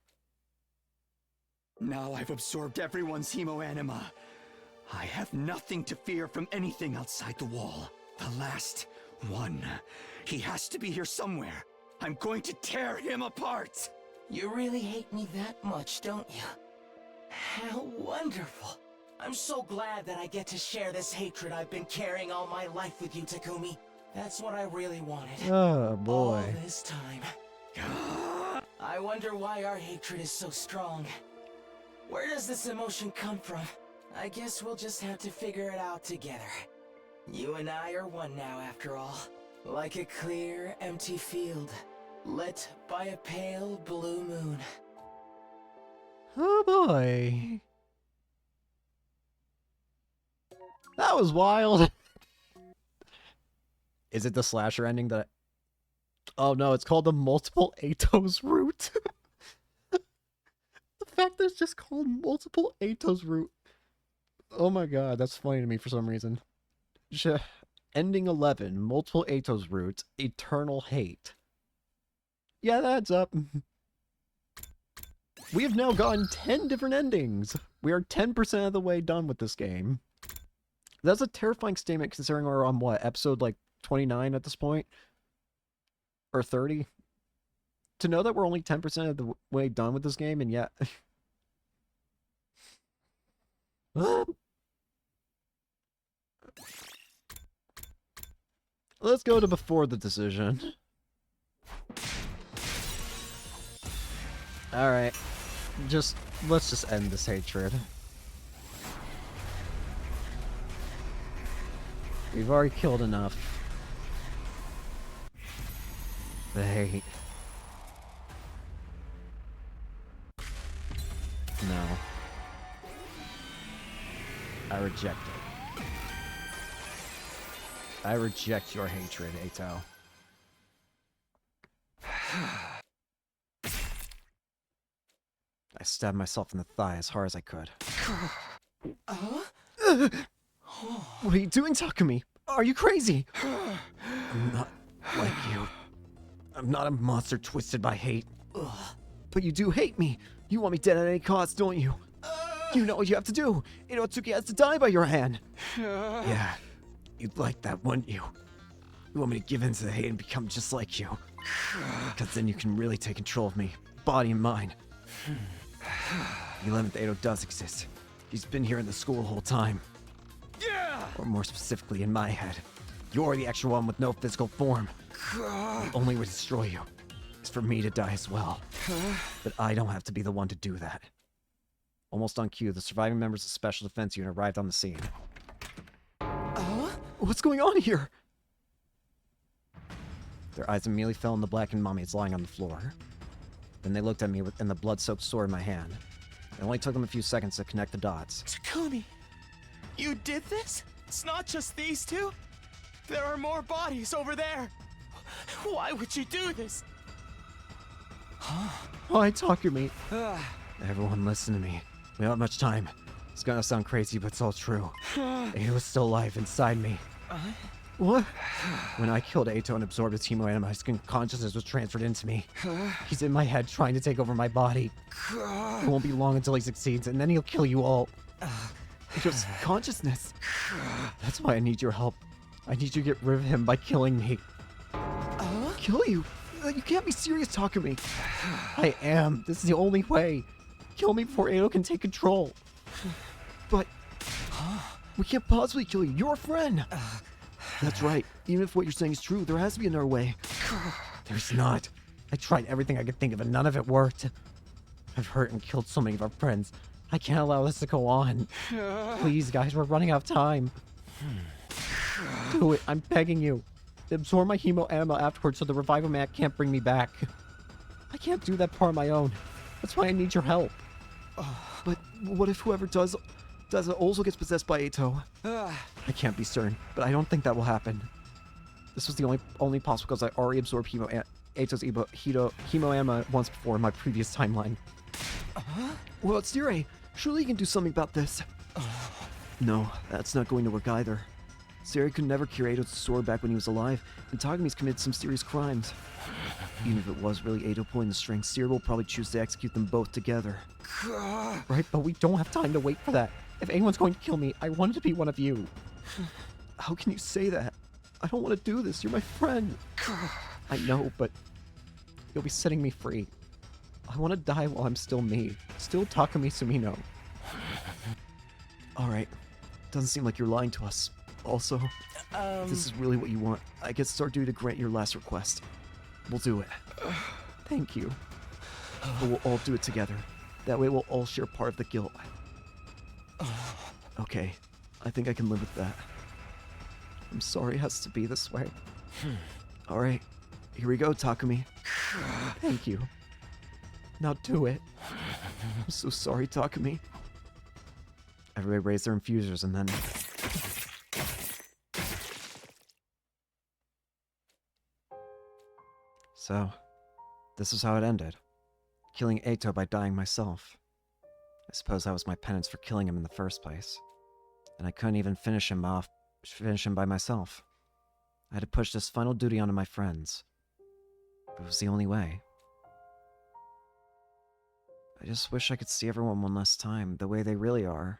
Now I've absorbed everyone's hemoanima. I have nothing to fear from anything outside the wall. The last one. He has to be here somewhere. I'm going to tear him apart! You really hate me that much, don't you? How wonderful. I'm so glad that I get to share this hatred I've been carrying all my life with you, Takumi. That's what I really wanted. Oh, boy. All this time. I wonder why our hatred is so strong. Where does this emotion come from? I guess we'll just have to figure it out together. You and I are one now, after all. Like a clear, empty field, lit by a pale blue moon. Oh boy. That was wild. Is it the slasher ending that... Oh no, it's called the multiple Eitos route. The fact that it's just called multiple Eitos route. Oh my god, that's funny to me for some reason. Ending 11, multiple Eitos route, eternal hate. Yeah, that adds up. We have now gotten 10 different endings. We are 10% of the way done with this game. That's a terrifying statement considering we're on, what, episode, like, 29 at this point? Or 30? To know that we're only 10% of the way done with this game, and yet... Let's go to before the decision. Alright. Let's just end this hatred. We've already killed enough. The hate. No. I reject it. I reject your hatred, Eito. I stabbed myself in the thigh as hard as I could. What are you doing, Takumi? Are you crazy? I'm not like you. I'm not a monster twisted by hate. But you do hate me. You want me dead at any cost, don't you? You know what you have to do. Atsuki has to die by your hand. Yeah, you'd like that, wouldn't you? You want me to give in to the hate and become just like you. Because then you can really take control of me, body and mind. The 11th Edo does exist. He's been here in the school the whole time. Yeah! Or more specifically, in my head. You're the extra one with no physical form. The only way to destroy you is for me to die as well. But I don't have to be the one to do that. Almost on cue, the surviving members of the Special Defense Unit arrived on the scene. What's going on here? Their eyes immediately fell on the blackened mummies lying on the floor. Then they looked at me and the blood-soaked sword in my hand. It only took them a few seconds to connect the dots. Takumi, you did this? It's not just these two? There are more bodies over there. Why would you do this? Why, Takumi? Everyone listen to me. We don't have much time. It's gonna sound crazy, but it's all true. He was still alive inside me. What? When I killed Eito and absorbed his hemoanima, my consciousness was transferred into me. He's in my head trying to take over my body. It won't be long until he succeeds, and then he'll kill you all. Just consciousness. That's why I need your help. I need you to get rid of him by killing me. Kill you? You can't be serious, Takumi. I am. This is the only way. Kill me before Eito can take control. But we can't possibly kill you. You're a friend. That's right. Even if what you're saying is true, there has to be another way. There's not. I tried everything I could think of and none of it worked. I've hurt and killed so many of our friends. I can't allow this to go on. Please, guys, we're running out of time. Do it. I'm begging you. Absorb my hemoanima afterwards so the revival mat can't bring me back. I can't do that part on my own. That's why I need your help. But what if whoever does it also gets possessed by Eito? I can't be certain, but I don't think that will happen. This was the only possible because I already absorbed Eito's hemoanima once before in my previous timeline. Well, it's Sire. Surely you can do something about this. No, that's not going to work either. Sire could never cure Eito's sword back when he was alive, and Tagumi's committed some serious crimes. Even if it was really Eito pulling the strings, Sire will probably choose to execute them both together. Right, but we don't have time to wait for that. If anyone's going to kill me, I want it to be one of you. How can you say that? I don't want to do this. You're my friend. I know, but you'll be setting me free. I want to die while I'm still me. Still Takumi Sumino. Alright. Doesn't seem like you're lying to us. Also, if this is really what you want, I guess it's our duty to grant your last request. We'll do it. Thank you. But we'll all do it together. That way we'll all share part of the guilt. Okay, I think I can live with that. I'm sorry it has to be this way. Alright, here we go, Takumi. Thank you. Now do it. I'm so sorry, Takumi. Everybody raised their infusers and then... So, this is how it ended. Killing Eito by dying myself. I suppose that was my penance for killing him in the first place. And I couldn't even finish him by myself. I had to push this final duty onto my friends. But it was the only way. I just wish I could see everyone one last time, the way they really are.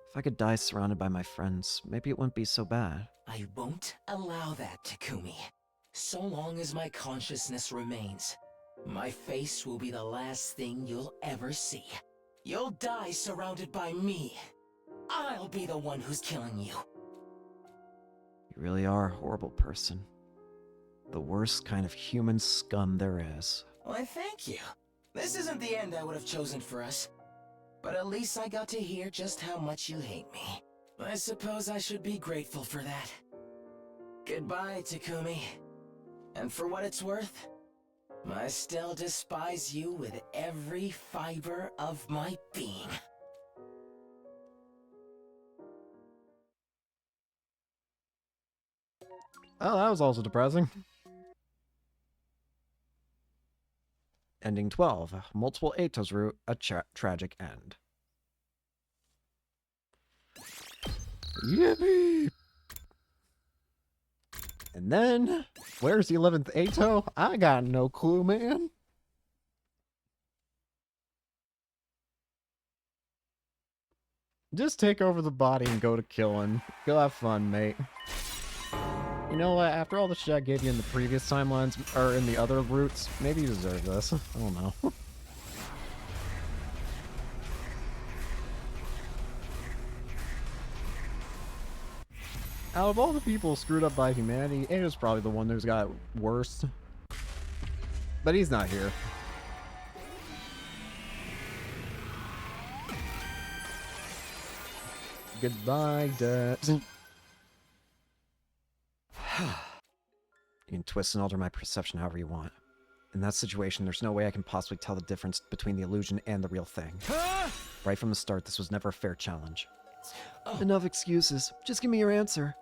If I could die surrounded by my friends, maybe it wouldn't be so bad. I won't allow that, Takumi. So long as my consciousness remains, my face will be the last thing you'll ever see. You'll die surrounded by me. I'll be the one who's killing you. You really are a horrible person. The worst kind of human scum there is. Why, thank you. This isn't the end I would have chosen for us. But at least I got to hear just how much you hate me. I suppose I should be grateful for that. Goodbye, Takumi. And for what it's worth, I still despise you with every fiber of my being. Oh, that was also depressing. Ending 12. Multiple Eitos route, a tragic end. Yippee! And then, where's the 11th Eito? I got no clue, man. Just take over the body and go to killing. Go have fun, mate. You know what? After all the shit I gave you in the previous timelines, or in the other routes, maybe you deserve this. I don't know. Out of all the people screwed up by humanity, Ada's probably the one who's got worse. But he's not here. Goodbye, Dad. You can twist and alter my perception however you want. In that situation, there's no way I can possibly tell the difference between the illusion and the real thing. Right from the start, this was never a fair challenge. Enough excuses. Just give me your answer.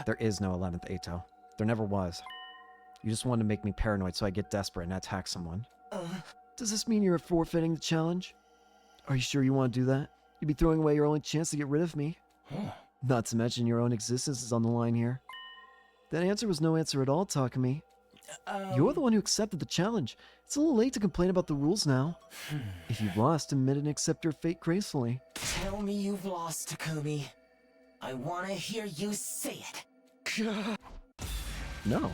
There is no 11th Ato. There never was. You just wanted to make me paranoid so I get desperate and attack someone. Does this mean you're forfeiting the challenge? Are you sure you want to do that? You'd be throwing away your only chance to get rid of me. Not to mention your own existence is on the line here. That answer was no answer at all, Takumi. You're the one who accepted the challenge. It's a little late to complain about the rules now. If you've lost, admit it and accept your fate gracefully. Tell me you've lost, Takumi. I want to hear you say it. No.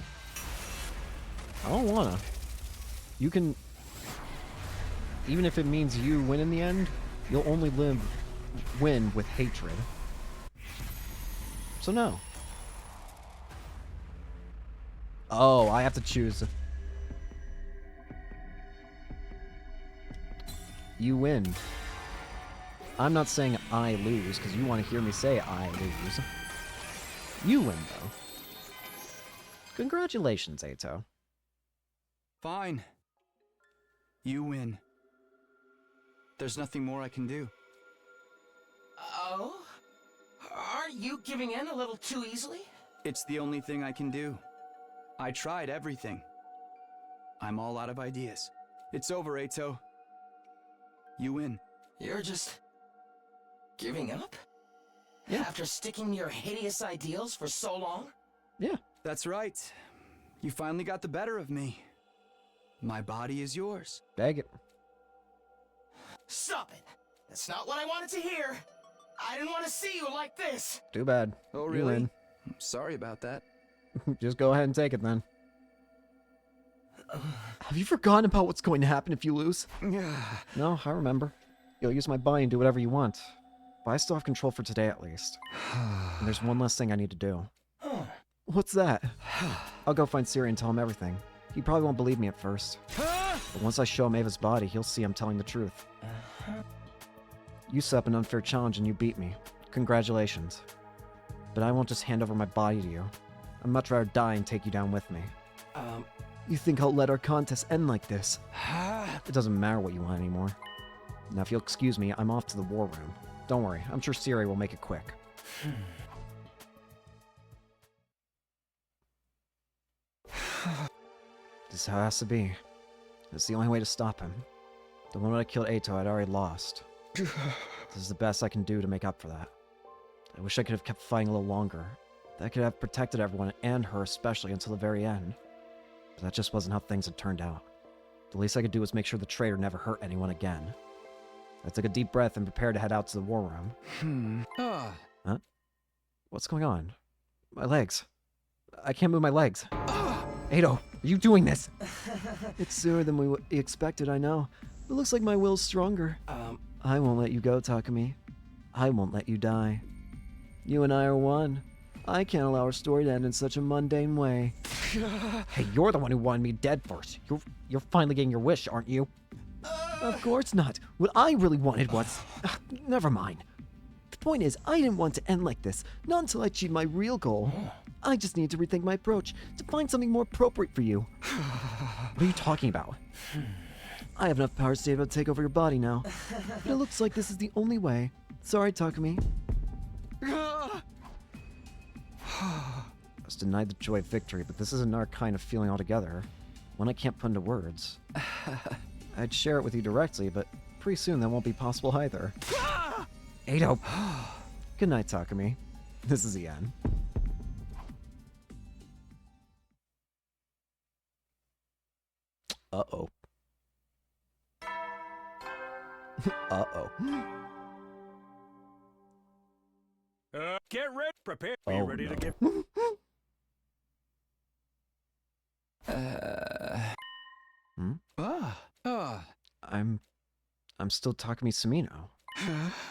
I don't wanna. You can... Even if it means you win in the end, you'll only win with hatred. So no. Oh, I have to choose. You win. I'm not saying I lose, because you want to hear me say I lose. You win, though. Congratulations, Ato. Fine. You win. There's nothing more I can do. Oh? Aren't you giving in a little too easily? It's the only thing I can do. I tried everything. I'm all out of ideas. It's over, Ato. You win. You're just... giving up? Yeah. After sticking to your hideous ideals for so long? Yeah. That's right. You finally got the better of me. My body is yours. Bag it. Stop it! That's not what I wanted to hear! I didn't want to see you like this! Too bad. Oh, You really? win. I'm sorry about that. Just go ahead and take it then. Have you forgotten about what's going to happen if you lose? No, I remember. You'll use my body and do whatever you want. But I still have control for today at least. And there's one last thing I need to do. What's that? I'll go find Siri and tell him everything. He probably won't believe me at first. But once I show him Ava's body, he'll see I'm telling the truth. You set up an unfair challenge and you beat me. Congratulations. But I won't just hand over my body to you. I'd much rather die and take you down with me. You think I'll let our contest end like this? It doesn't matter what you want anymore. Now if you'll excuse me, I'm off to the war room. Don't worry, I'm sure Siri will make it quick. This is how it has to be. It's the only way to stop him. The moment I killed Ato, I'd already lost. This is the best I can do to make up for that. I wish I could have kept fighting a little longer. That could have protected everyone, and her especially, until the very end. But that just wasn't how things had turned out. The least I could do was make sure the traitor never hurt anyone again. I took a deep breath and prepared to head out to the war room. Huh? What's going on? My legs. I can't move my legs. Ato, are you doing this? It's sooner than we expected, I know. It looks like my will's stronger. I won't let you go, Takumi. I won't let you die. You and I are one. I can't allow our story to end in such a mundane way. Hey, you're the one who wanted me dead first. You're finally getting your wish, aren't you? Of course not. What I really wanted was... never mind. The point is, I didn't want to end like this, not until I achieved my real goal. I just need to rethink my approach, to find something more appropriate for you. What are you talking about? I have enough power to stay able to take over your body now. But it looks like this is the only way. Sorry, Takumi. I was denied the joy of victory, but this is another kind of feeling altogether. One I can't put into words. I'd share it with you directly, but pretty soon that won't be possible either. Ato! Good night, Takumi. This is the end. Uh-oh. Uh-oh. Get ready. Prepare. Be Oh, ready no. to give. Hmm? Ah. I'm still Takumi Sumino.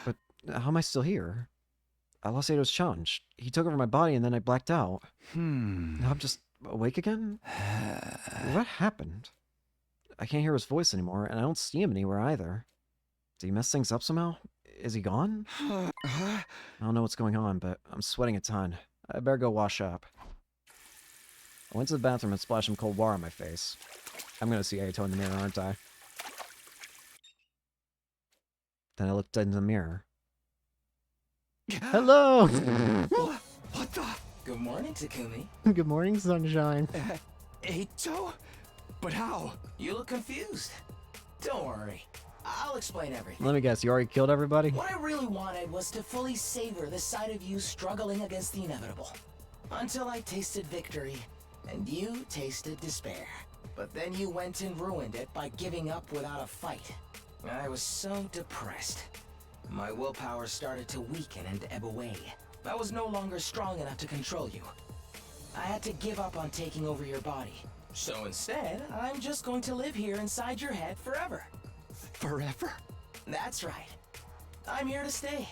But how am I still here? I lost Ato's challenge. He took over my body and then I blacked out. Now I'm just awake again? What happened? I can't hear his voice anymore, and I don't see him anywhere either. Did he mess things up somehow? Is he gone? I don't know what's going on, but I'm sweating a ton. I better go wash up. I went to the bathroom and splashed some cold water on my face. I'm gonna see Ato in the mirror, aren't I? Then I looked in the mirror. Hello! What the? Good morning, Takumi. Good morning, sunshine. Ato? But how? You look confused. Don't worry. I'll explain everything. Let me guess, you already killed everybody? What I really wanted was to fully savor the sight of you struggling against the inevitable. Until I tasted victory, and you tasted despair. But then you went and ruined it by giving up without a fight. I was so depressed. My willpower started to weaken and ebb away. I was no longer strong enough to control you. I had to give up on taking over your body. So instead, I'm just going to live here inside your head forever. Forever? That's right. I'm here to stay.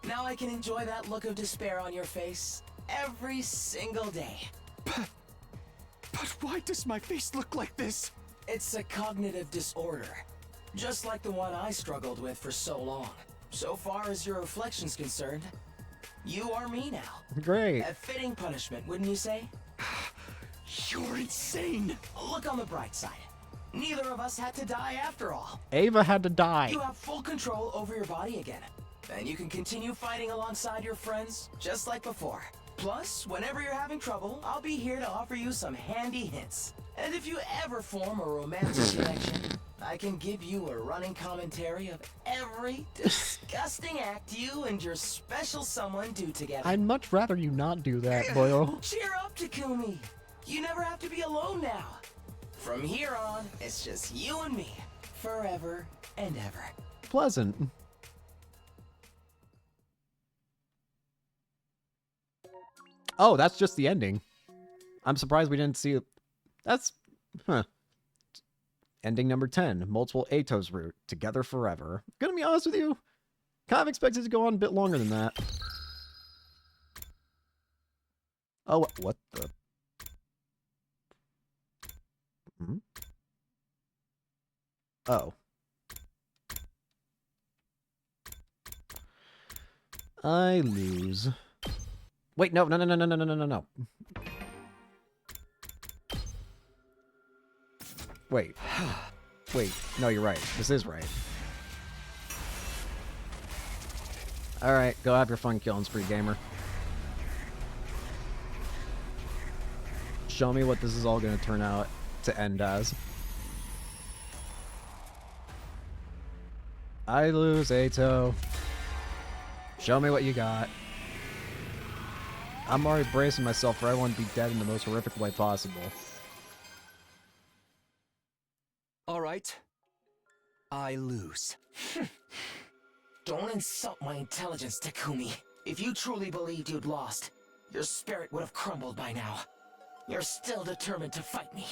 Now I can enjoy that look of despair on your face every single day. But why does my face look like this? It's a cognitive disorder, just like the one I struggled with for so long. So far as your reflection's concerned, you are me now. Great. A fitting punishment, wouldn't you say? You're insane. Look on the bright side. Neither of us had to die after all. Ava had to die. You have full control over your body again. And you can continue fighting alongside your friends, just like before. Plus, whenever you're having trouble, I'll be here to offer you some handy hints. And if you ever form a romantic connection, I can give you a running commentary of every disgusting act you and your special someone do together. I'd much rather you not do that, Boyle. Cheer up, Takumi. You never have to be alone now. From here on, it's just you and me, forever and ever. Pleasant. Oh, that's just the ending. I'm surprised we didn't see it. That's... Huh. Ending number 10. Multiple Atos route. Together forever. Gonna be honest with you, kind of expected to go on a bit longer than that. Oh, what the... Hmm? Oh. I lose. Wait, no. Wait. Wait, no, you're right. This is right. Alright, go have your fun killing spree, gamer. Show me what this is all gonna turn out to end as. I lose, Ato. Show me what you got. I'm already bracing myself for everyone to be dead in the most horrific way possible. All right. I lose. Don't insult my intelligence, Takumi. If you truly believed you'd lost, your spirit would have crumbled by now. You're still determined to fight me.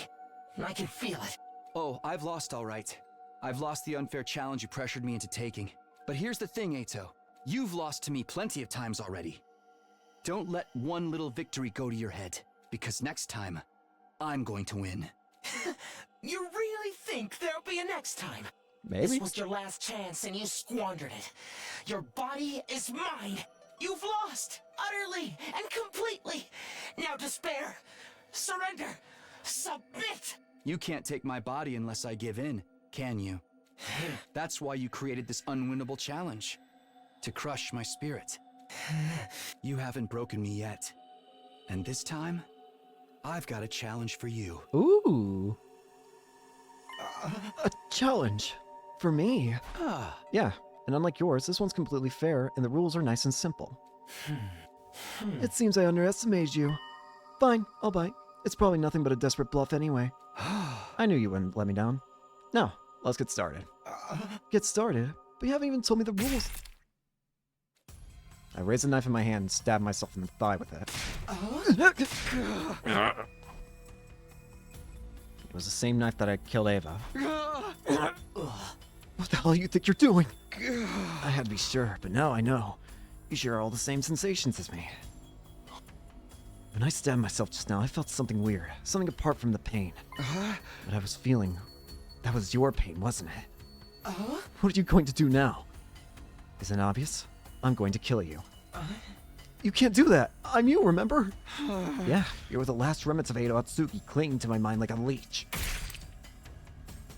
I can feel it. Oh, I've lost all right. I've lost the unfair challenge you pressured me into taking. But here's the thing, Ato. You've lost to me plenty of times already. Don't let one little victory go to your head, because next time, I'm going to win. You really think there'll be a next time? Maybe? This was your last chance and you squandered it. Your body is mine. You've lost, utterly and completely. Now despair, surrender, submit. You can't take my body unless I give in, can you? That's why you created this unwinnable challenge. To crush my spirit. You haven't broken me yet. And this time, I've got a challenge for you. Ooh. A challenge. For me. Ah. Yeah, and unlike yours, this one's completely fair, and the rules are nice and simple. It seems I underestimated you. Fine, I'll bite. It's probably nothing but a desperate bluff anyway. I knew you wouldn't let me down. Now, let's get started. Get started? But you haven't even told me the rules. I raised the knife in my hand and stabbed myself in the thigh with it. It was the same knife that had killed Ava. What the hell do you think you're doing? I had to be sure, but now I know. You share all the same sensations as me. When I stabbed myself just now, I felt something weird. Something apart from the pain. What I was feeling, that was your pain, wasn't it? What are you going to do now? Is it obvious? I'm going to kill you. You can't do that! I'm you, remember? Yeah, you were the last remnants of Edo Atsuki clinging to my mind like a leech.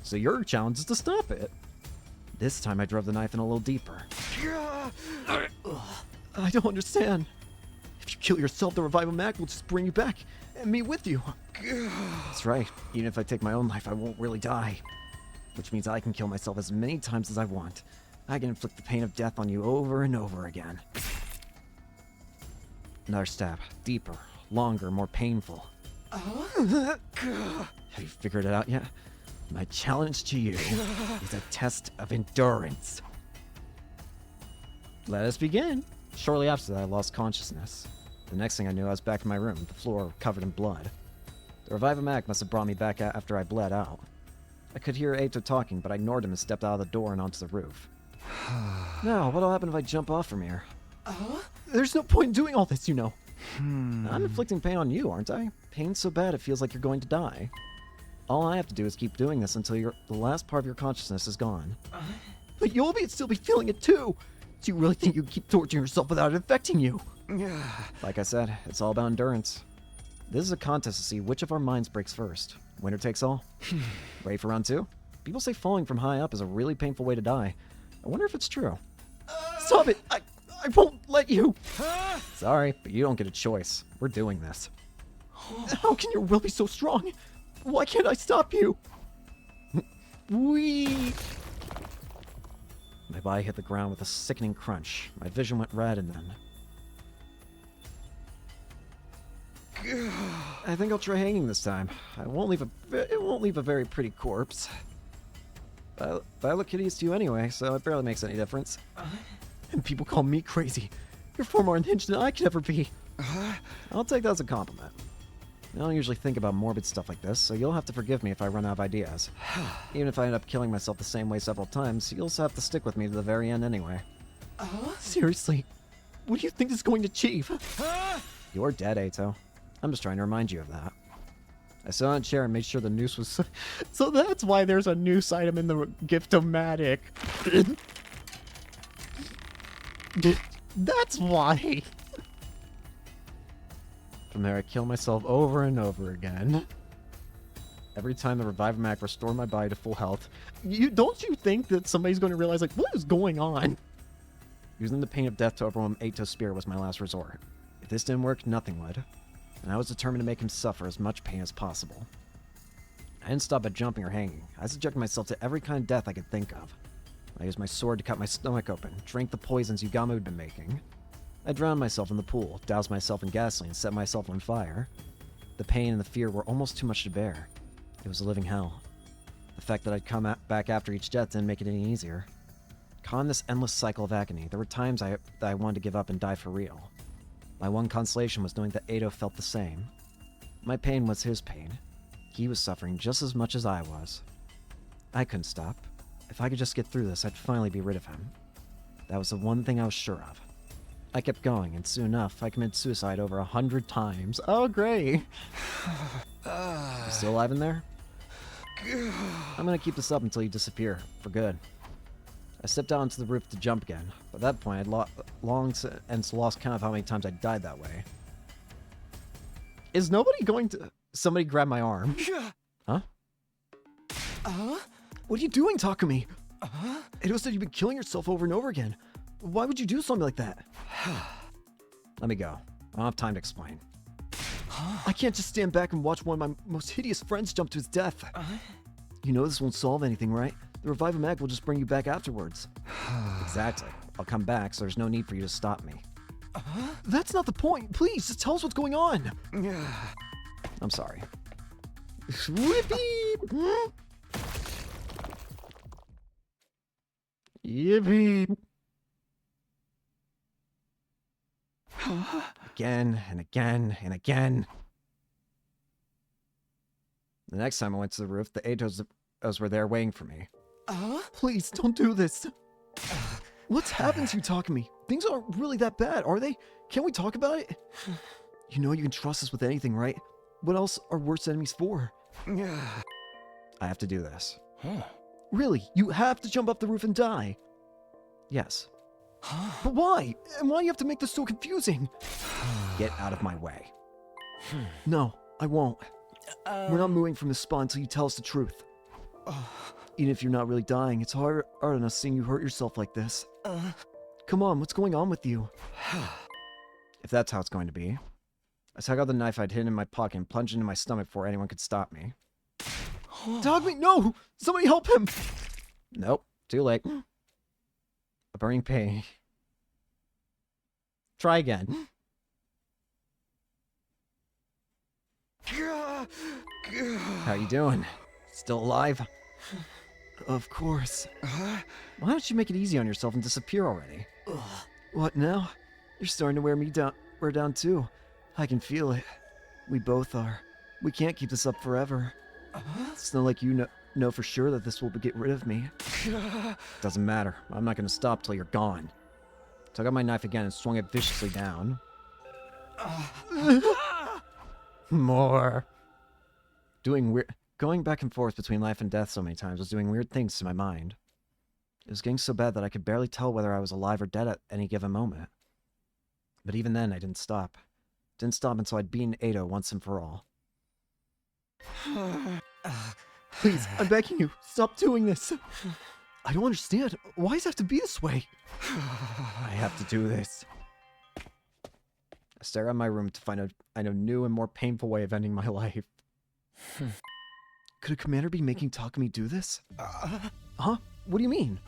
So your challenge is to stop it. This time I drove the knife in a little deeper. I don't understand. If you kill yourself, the Revival Mag will just bring you back, and me with you. That's right. Even if I take my own life, I won't really die. Which means I can kill myself as many times as I want. I can inflict the pain of death on you over and over again. Another stab. Deeper, longer, more painful. Have you figured it out yet? My challenge to you is a test of endurance. Let us begin. Shortly after that, I lost consciousness. The next thing I knew, I was back in my room, the floor covered in blood. The Revival Mag must have brought me back after I bled out. I could hear Eito talking, but I ignored him and stepped out of the door and onto the roof. Now, what'll happen if I jump off from here? There's no point in doing all this, you know. I'm inflicting pain on you, aren't I? Pain's so bad it feels like you're going to die. All I have to do is keep doing this until the last part of your consciousness is gone. But you'll still be feeling it too! Do you really think you can keep torturing yourself without it affecting you? Like I said, it's all about endurance. This is a contest to see which of our minds breaks first. Winner takes all. Ready for round 2? People say falling from high up is a really painful way to die. I wonder if it's true. Stop it! I won't let you! Sorry, but you don't get a choice. We're doing this. How can your will be so strong? Why can't I stop you? Wee! My body hit the ground with a sickening crunch. My vision went red and then... I think I'll try hanging this time. It won't leave a very pretty corpse. But I look hideous to you anyway, so it barely makes any difference. And people call me crazy. You're far more unhinged than I could ever be. I'll take that as a compliment. I don't usually think about morbid stuff like this, so you'll have to forgive me if I run out of ideas. Even if I end up killing myself the same way several times, you'll also have to stick with me to the very end anyway. Seriously? What do you think this is going to achieve? You're dead, Eito. I'm just trying to remind you of that. I sat on a chair and made sure the noose was... So that's why there's a noose item in the gift-o-matic. That's why. From there, I killed myself over and over again. Every time the Revival Mag restored my body to full health. Don't you think that somebody's going to realize, like, what is going on? Using the pain of death to overwhelm Eito's spirit was my last resort. If this didn't work, nothing would. And I was determined to make him suffer as much pain as possible. I didn't stop at jumping or hanging. I subjected myself to every kind of death I could think of. I used my sword to cut my stomach open, drank the poisons Yugamo had been making. I drowned myself in the pool, doused myself in gasoline, and set myself on fire. The pain and the fear were almost too much to bear. It was a living hell. The fact that I'd come back after each death didn't make it any easier. Caught in this endless cycle of agony, there were times that I wanted to give up and die for real. My one consolation was knowing that Eito felt the same. My pain was his pain. He was suffering just as much as I was. I couldn't stop. If I could just get through this, I'd finally be rid of him. That was the one thing I was sure of. I kept going, and soon enough, I committed suicide over 100 times. Oh, great! You still alive in there? I'm gonna keep this up until you disappear, for good. I stepped out onto the roof to jump again. By that point, I'd long since lost count of how many times I died that way. Is nobody going to... Somebody grab my arm. Huh? What are you doing, Takumi? Edo said you've been killing yourself over and over again. Why would you do something like that? Let me go. I don't have time to explain. I can't just stand back and watch one of my most hideous friends jump to his death. You know this won't solve anything, right? The Revival Mag will just bring you back afterwards. Exactly. I'll come back, so there's no need for you to stop me. That's not the point. Please, just tell us what's going on. I'm sorry. Whippy! Yippee! Again and again and again. The next time I went to the roof, the Atos were there waiting for me. Please, don't do this. What's happened to you, Takumi? Things aren't really that bad, are they? Can't we talk about it? You know you can trust us with anything, right? What else are worst enemies for? I have to do this. Really? You have to jump off the roof and die? Yes. But why? And why do you have to make this so confusing? Get out of my way. No, I won't. We're not moving from this spot until you tell us the truth. Even if you're not really dying, it's hard on us seeing you hurt yourself like this. Come on, what's going on with you? If that's how it's going to be. I took out the knife I'd hidden in my pocket and plunged it into my stomach before anyone could stop me. Takumi, no! Somebody help him! Nope, too late. A burning pain. Try again. How you doing? Still alive? Of course. Why don't you make it easy on yourself and disappear already? What now? You're starting to wear me down. We're down too. I can feel it. We both are. We can't keep this up forever. It's not like you know for sure that this will get rid of me. Doesn't matter. I'm not going to stop till you're gone. Took out my knife again and swung it viciously down. More. Going back and forth between life and death so many times was doing weird things to my mind. It was getting so bad that I could barely tell whether I was alive or dead at any given moment. But even then, I didn't stop. Didn't stop until I'd beaten Edo once and for all. Please, I'm begging you, stop doing this. I don't understand. Why does it have to be this way? I have to do this. I stare around my room to find a new and more painful way of ending my life. Could a commander be making Takumi do this? Huh? What do you mean?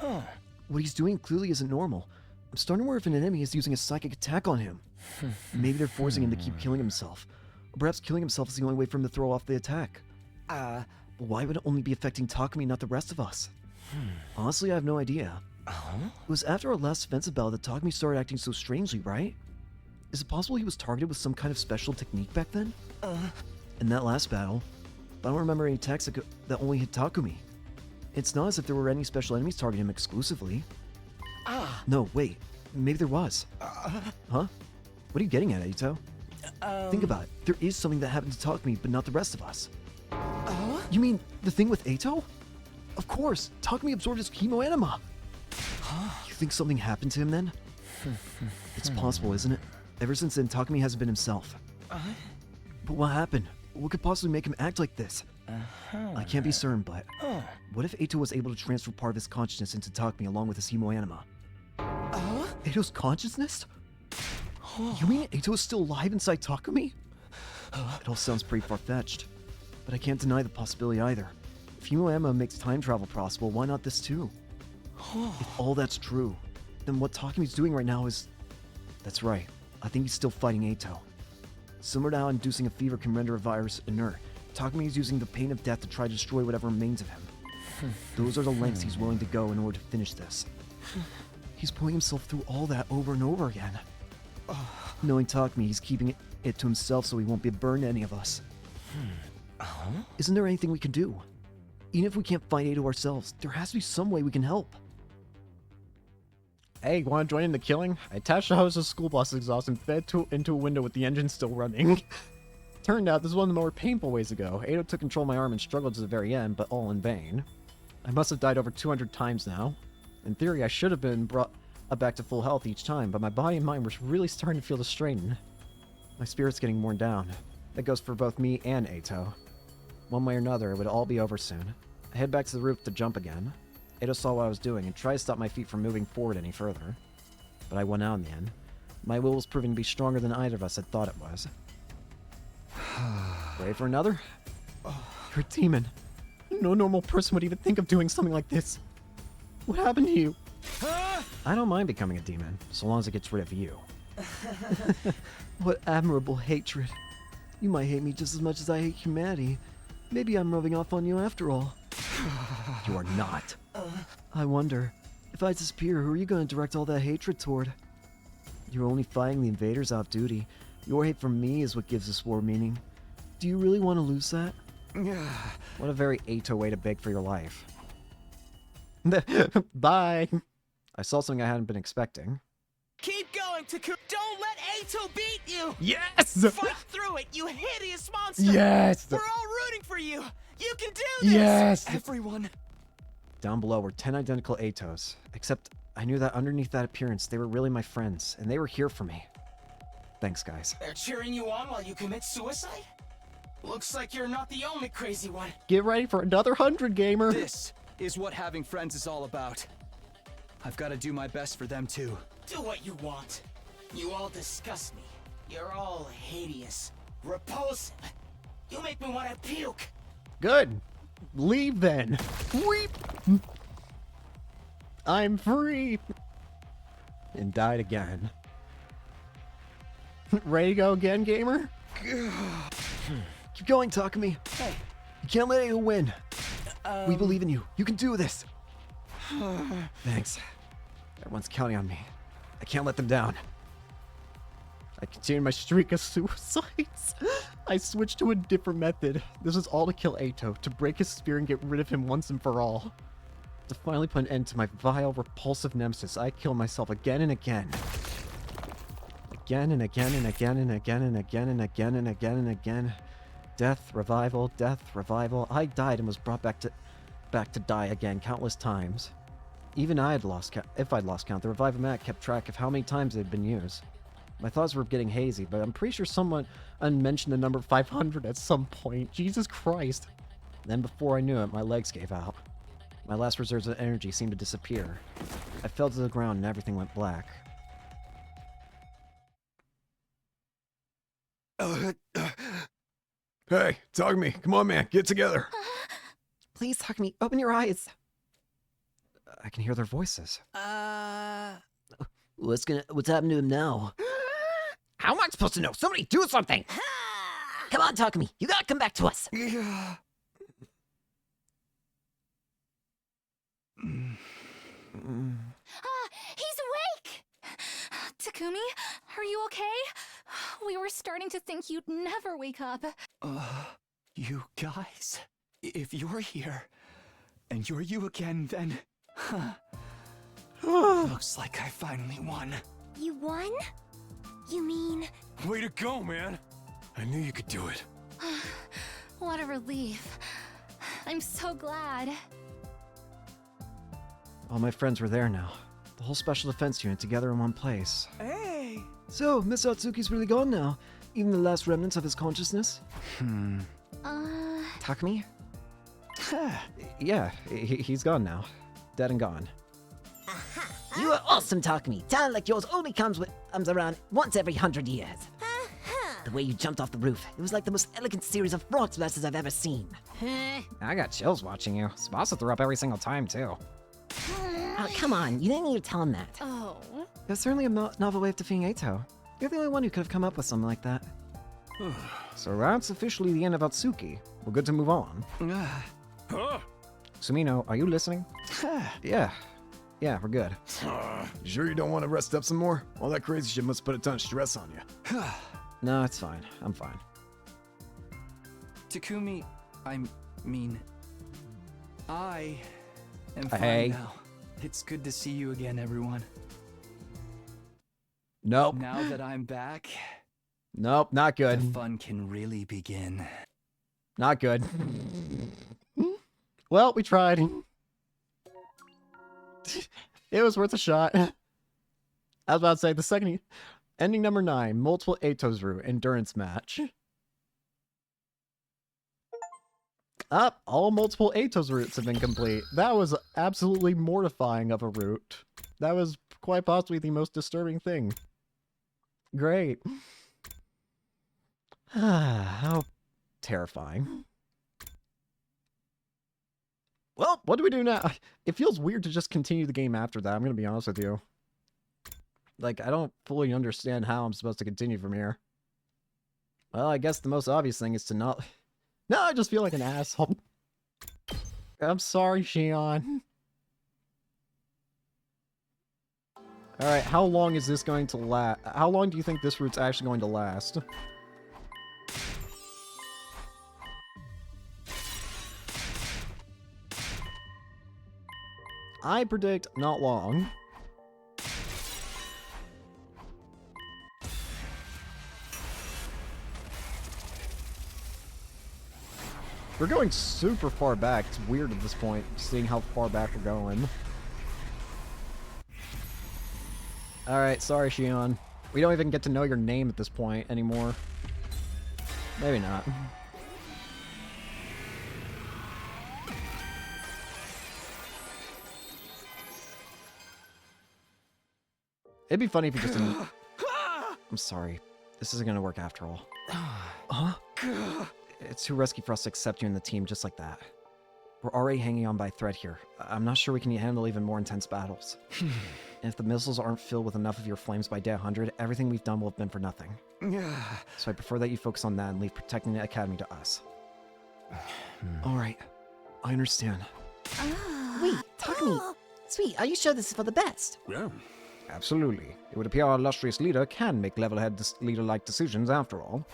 What he's doing clearly isn't normal. I'm starting to worry if an enemy is using a psychic attack on him. Maybe they're forcing him to keep killing himself. Or perhaps killing himself is the only way for him to throw off the attack. Why would it only be affecting Takumi, not the rest of us? Honestly, I have no idea. It was after our last defensive battle that Takumi started acting so strangely, right? Is it possible he was targeted with some kind of special technique back then? In that last battle, I don't remember any attacks that only hit Takumi. It's not as if there were any special enemies targeting him exclusively. No, wait. Maybe there was. Huh? What are you getting at, Ito? Think about it. There is something that happened to Takumi, but not the rest of us. You mean the thing with Ito? Of course. Takumi absorbed his chemo enema. You think something happened to him then? It's possible, isn't it? Ever since then, Takumi hasn't been himself. But what happened? What could possibly make him act like this? I can't be certain, but what if Eito was able to transfer part of his consciousness into Takumi along with his hemoanima? Eito's consciousness? You mean Eito is still alive inside Takumi? It all sounds pretty far-fetched, but I can't deny the possibility either. If hemoanima makes time travel possible, why not this too? If all that's true, then what Takumi's doing right now is... That's right, I think he's still fighting Eito. Similar to how inducing a fever can render a virus inert, Takumi is using the pain of death to try to destroy whatever remains of him. Those are the lengths he's willing to go in order to finish this. He's putting himself through all that over and over again. Knowing Takumi, he's keeping it to himself so he won't be a burden to any of us. Isn't there anything we can do? Even if we can't fight Eito ourselves, there has to be some way we can help. Hey, want to join in the killing? I attached a hose to school bus exhaust and fed into a window with the engine still running. Turned out this is one of the more painful ways to go. Eito took control of my arm and struggled to the very end, but all in vain. I must have died over 200 times now. In theory, I should have been brought back to full health each time, but my body and mind were really starting to feel the strain. My spirit's getting worn down. That goes for both me and Eito. One way or another, it would all be over soon. I head back to the roof to jump again. Eito saw what I was doing and tried to stop my feet from moving forward any further. But I won out in the end. My will was proving to be stronger than either of us had thought it was. Ready for another? You're a demon. No normal person would even think of doing something like this. What happened to you? I don't mind becoming a demon, so long as it gets rid of you. What admirable hatred. You might hate me just as much as I hate humanity. Maybe I'm rubbing off on you after all. You are not. I wonder, if I disappear, who are you going to direct all that hatred toward? You're only fighting the invaders off duty. Your hate for me is what gives this war meaning. Do you really want to lose that? What a very Ato way to beg for your life. Bye. I saw something I hadn't been expecting. Keep going, Takumi. Don't let Ato beat you. Yes! Fight through it, you hideous monster. Yes! We're all rooting for you. You can do this. Yes! Everyone. Down below were 10 identical Atos, except I knew that underneath that appearance, they were really my friends, and they were here for me. Thanks, guys. They're cheering you on while you commit suicide? Looks like you're not the only crazy one. Get ready for another 100, gamer! This is what having friends is all about. I've got to do my best for them too. Do what you want. You all disgust me. You're all hideous, repulsive. You make me want to puke. Good. Leave then. Weep. I'm free. And died again. Ready to go again, gamer? Keep going, Takumi. Hey. You can't let anyone win. We believe in you. You can do this. Thanks. Everyone's counting on me. I can't let them down. I continued my streak of suicides. I switched to a different method. This was all to kill Ato, to break his spear and get rid of him once and for all. To finally put an end to my vile, repulsive nemesis, I killed myself again and again. Again and again and again and again and again and again and again and again. Death, revival, death, revival. I died and was brought back to die again countless times. Even I had lost count. If I'd lost count, the revival mat kept track of how many times it had been used. My thoughts were getting hazy, but I'm pretty sure someone mentioned the number 500 at some point. Jesus Christ. Then before I knew it, my legs gave out. My last reserves of energy seemed to disappear. I fell to the ground and everything went black. Hey, Takumi, come on, man, get together. Please, Takumi, open your eyes. I can hear their voices. What's happening to him now? How am I supposed to know? Somebody do something! Come on, Takumi, you gotta come back to us. Yeah. He's awake! Takumi, are you okay? We were starting to think you'd never wake up. You guys, if you're here, and you're you again, then... Looks like I finally won. You won? You mean... Way to go, man. I knew you could do it. What a relief. I'm so glad. All my friends were there now. The whole special defense unit together in one place. Hey. So, Miss Atsuki's really gone now. Even the last remnants of his consciousness? Takumi? Yeah, he's gone now. Dead and gone. You are awesome, Takumi. Talent like yours only comes around once every 100 years. The way you jumped off the roof, it was like the most elegant series of frog splashes I've ever seen. I got chills watching you. Tsubasa threw up every single time, too. Oh, come on, you didn't need to tell him that. Oh. That's certainly a novel way of defeating Ato. You're the only one who could have come up with something like that. So that's officially the end of Atsuki. We're good to move on. Huh? Sumino, are you listening? Yeah, we're good. You sure you don't want to rest up some more? All that crazy shit must put a ton of stress on you. No, it's fine. I'm fine. Takumi, I mean... I am fine Hey. now. It's good to see you again, everyone. Nope. Now that I'm back, Nope, not the good. fun can really begin. Not good. Well, we tried. It was worth a shot. I was about to say, the second... Ending number 9, multiple Atos route, endurance match. Up, all multiple Atos routes have been complete. That was absolutely mortifying of a route. That was quite possibly the most disturbing thing. Great. How terrifying. Well, what do we do now? It feels weird to just continue the game after that, I'm gonna be honest with you. Like, I don't fully understand how I'm supposed to continue from here. Well, I guess the most obvious thing is to not... No, I just feel like an asshole. I'm sorry, Shion. Alright, how long is this going to last? How long do you think this route's actually going to last? I predict not long. We're going super far back. It's weird at this point, seeing how far back we're going. Alright, sorry, Shion. We don't even get to know your name at this point anymore. Maybe not. It'd be funny if you just didn't... I'm sorry. This isn't gonna work after all. Huh? It's too risky for us to accept you in the team just like that. We're already hanging on by a thread here. I'm not sure we can handle even more intense battles. And if the missiles aren't filled with enough of your flames by day 100, everything we've done will have been for nothing. So I prefer that you focus on that and leave protecting the Academy to us. Alright. I understand. Wait, Takumi! Sweet, are you sure this is for the best? Yeah. Absolutely. It would appear our illustrious leader can make level-headed leader-like decisions after all.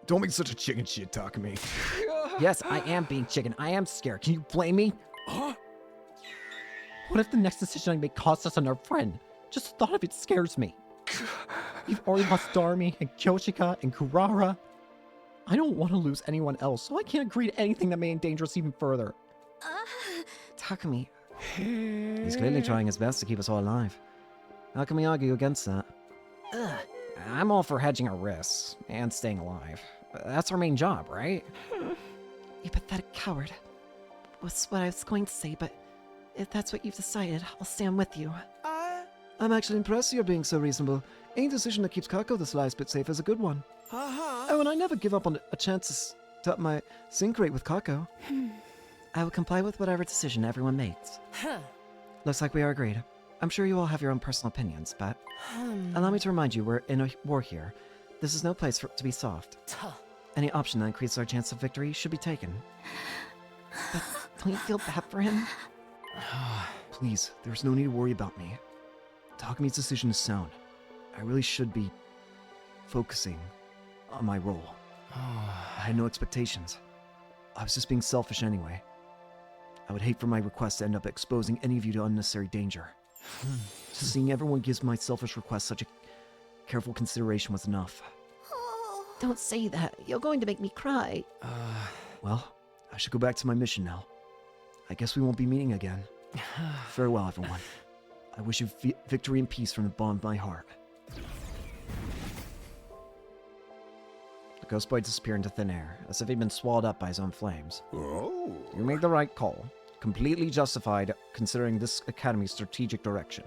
Don't make such a chicken shit, Takumi. Yes, I am being chicken. I am scared. Can you blame me? What if the next decision I make costs us another friend? Just the thought of it scares me. You've already lost Darmi and Kyoshika and Kurara. I don't want to lose anyone else, so I can't agree to anything that may endanger us even further. Takumi. He's clearly trying his best to keep us all alive. How can we argue against that? I'm all for hedging our risks and staying alive. That's our main job, right? You pathetic coward. Was what I was going to say, but if that's what you've decided, I'll stand with you. I'm actually impressed you're being so reasonable. Any decision that keeps Kako the slightest bit safe is a good one. Oh, and I never give up on a chance to up my sync rate with Kako. I will comply with whatever decision everyone makes. Looks like we are agreed. I'm sure you all have your own personal opinions, but allow me to remind you we're in a war here. This is no place to be soft. Any option that increases our chance of victory should be taken. But don't you feel bad for him? Please, there's no need to worry about me. Takumi's decision is sound. I really should be focusing on my role. I had no expectations. I was just being selfish anyway. I would hate for my request to end up exposing any of you to unnecessary danger. Seeing everyone gives my selfish request such a careful consideration was enough. Don't say that. You're going to make me cry. Well, I should go back to my mission now. I guess we won't be meeting again. Farewell, everyone. I wish you victory and peace from the bottom of my heart. The ghost boy disappeared into thin air, as if he'd been swallowed up by his own flames. Oh. You made the right call. Completely justified considering this academy's strategic direction.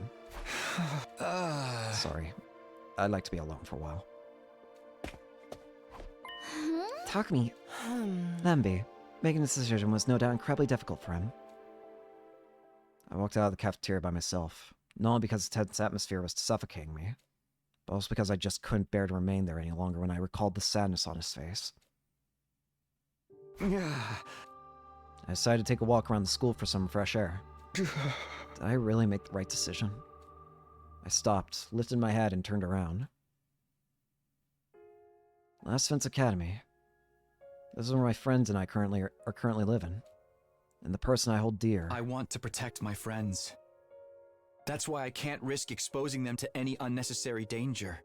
Sorry. I'd like to be alone for a while. Takumi. Lemby. Making this decision was no doubt incredibly difficult for him. I walked out of the cafeteria by myself, not only because the tense atmosphere was suffocating me, but also because I just couldn't bear to remain there any longer when I recalled the sadness on his face. I decided to take a walk around the school for some fresh air. Did I really make the right decision? I stopped, lifted my head, and turned around. Last Fence Academy. This is where my friends and I are currently living. And the person I hold dear. I want to protect my friends. That's why I can't risk exposing them to any unnecessary danger.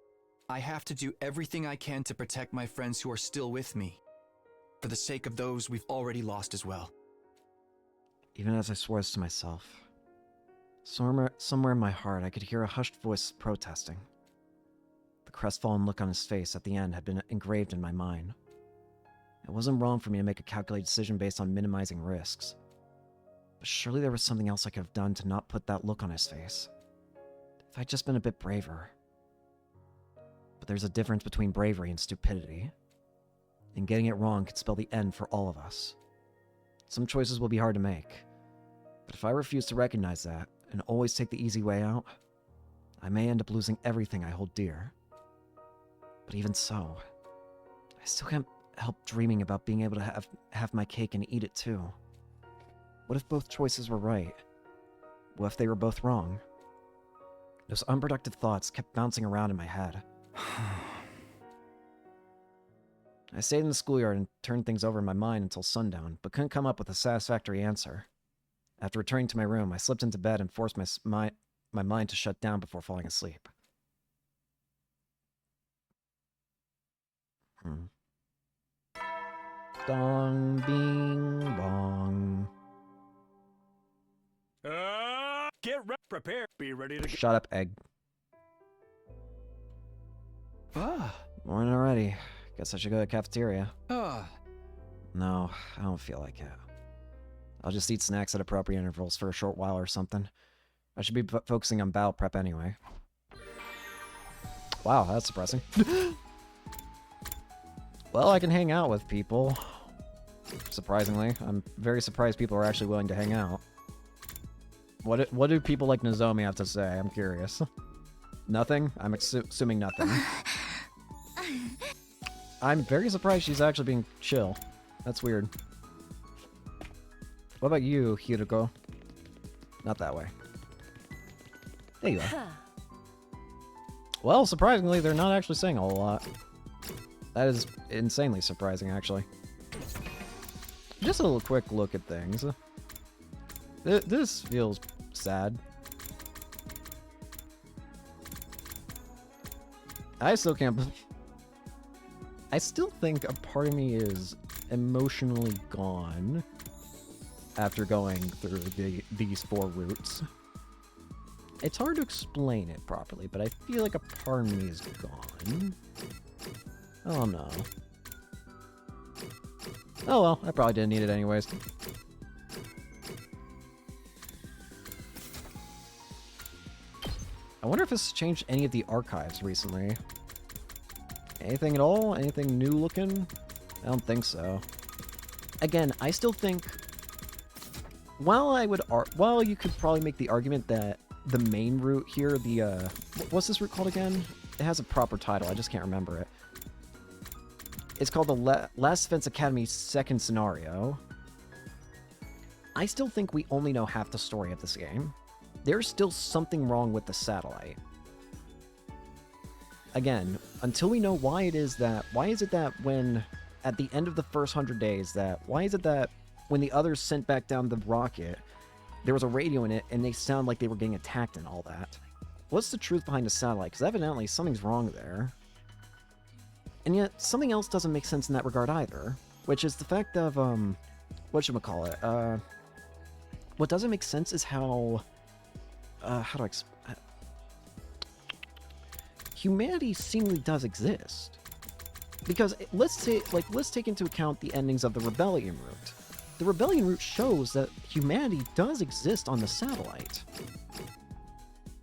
I have to do everything I can to protect my friends who are still with me, for the sake of those we've already lost as well. Even as I swore this to myself, somewhere in my heart I could hear a hushed voice protesting. The crestfallen look on his face at the end had been engraved in my mind. It wasn't wrong for me to make a calculated decision based on minimizing risks. But surely there was something else I could have done to not put that look on his face. If I'd just been a bit braver. But there's a difference between bravery and stupidity. And getting it wrong could spell the end for all of us. Some choices will be hard to make. But if I refuse to recognize that, and always take the easy way out, I may end up losing everything I hold dear. But even so, I still can't help dreaming about being able to have my cake and eat it too. What if both choices were right? What if they were both wrong? Those unproductive thoughts kept bouncing around in my head. I stayed in the schoolyard and turned things over in my mind until sundown, but couldn't come up with a satisfactory answer. After returning to my room, I slipped into bed and forced my mind to shut down before falling asleep. Dong, bing, bong. Prepare. Be ready to Shut up, egg. Morning already. Guess I should go to the cafeteria. No, I don't feel like it. I'll just eat snacks at appropriate intervals for a short while or something. I should be focusing on battle prep anyway. Wow, that's depressing. Well, I can hang out with people. Surprisingly, I'm very surprised people are actually willing to hang out. What do people like Nozomi have to say? I'm curious. Nothing? I'm assuming nothing. I'm very surprised she's actually being chill. That's weird. What about you, Hiroko? Not that way. There you are. Well, surprisingly, they're not actually saying a whole lot. That is insanely surprising, actually. Just a little quick look at things. This feels sad. I still can't believe... I still think a part of me is emotionally gone after going through these 4 routes. It's hard to explain it properly, but I feel like a part of me is gone. Oh no. Oh well, I probably didn't need it anyways. I wonder if this has changed any of the archives recently. Anything at all? Anything new looking? I don't think so. Again, I still think... While you could probably make the argument that the main route here, the, what's this route called again? It has a proper title, I just can't remember it. It's called the Last Defense Academy Second Scenario. I still think we only know half the story of this game. There's still something wrong with the satellite. Again, until we know why is it that when, at the end of the first 100 days, why is it that when the others sent back down the rocket, there was a radio in it and they sound like they were getting attacked and all that? What's the truth behind the satellite? Because evidently something's wrong there. And yet, something else doesn't make sense in that regard either, which is the fact of, whatchamacallit, what doesn't make sense is how do I humanity seemingly does exist. Because let's take into account the endings of the Rebellion route. The Rebellion route shows that humanity does exist on the satellite.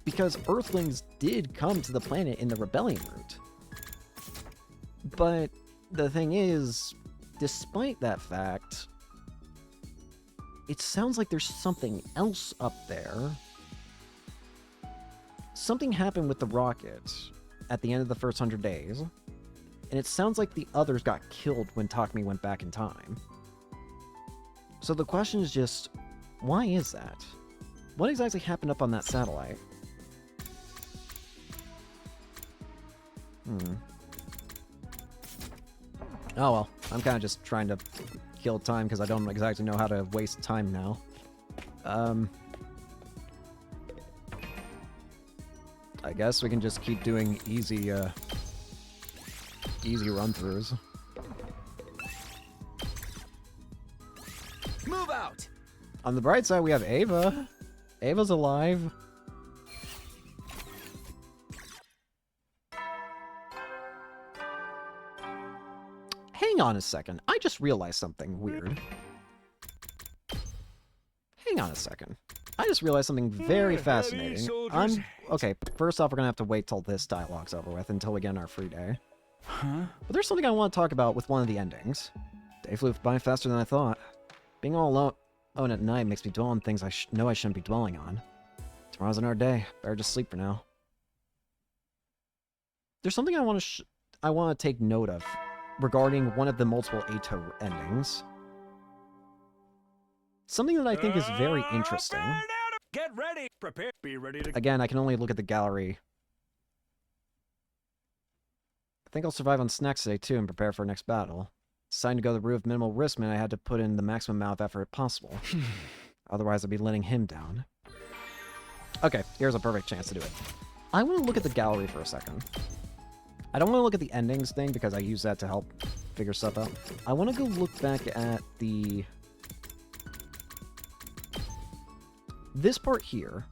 Because Earthlings did come to the planet in the Rebellion route. But the thing is, despite that fact, it sounds like there's something else up there. Something happened with the rocket at the end of the first 100 days, and it sounds like the others got killed when Takumi went back in time. So the question is just, why is that? What exactly happened up on that satellite? Oh well, I'm kind of just trying to kill time because I don't exactly know how to waste time now. I guess we can just keep doing easy run-throughs. Move out! On the bright side, we have Ava. Ava's alive. Hang on a second. I just realized something weird. Hang on a second. I just realized something very fascinating. Okay, first off, we're gonna have to wait till this dialogue's over with, until we get our free day. Huh? But there's something I want to talk about with one of the endings. Day flew by faster than I thought. Being all alone at night makes me dwell on things I know I shouldn't be dwelling on. Tomorrow's another day. Better just sleep for now. There's something I want to take note of regarding one of the multiple Ato endings. Something that I think is very interesting. Get ready. Prepare. Be ready to... Again, I can only look at the gallery. I think I'll survive on snacks today, too, and prepare for our next battle. Deciding to go the route of minimal risk meant I had to put in the maximum amount of effort possible. Otherwise, I'd be letting him down. Okay, here's a perfect chance to do it. I want to look at the gallery for a second. I don't want to look at the endings thing because I use that to help figure stuff out. I want to go look back at the... this part here.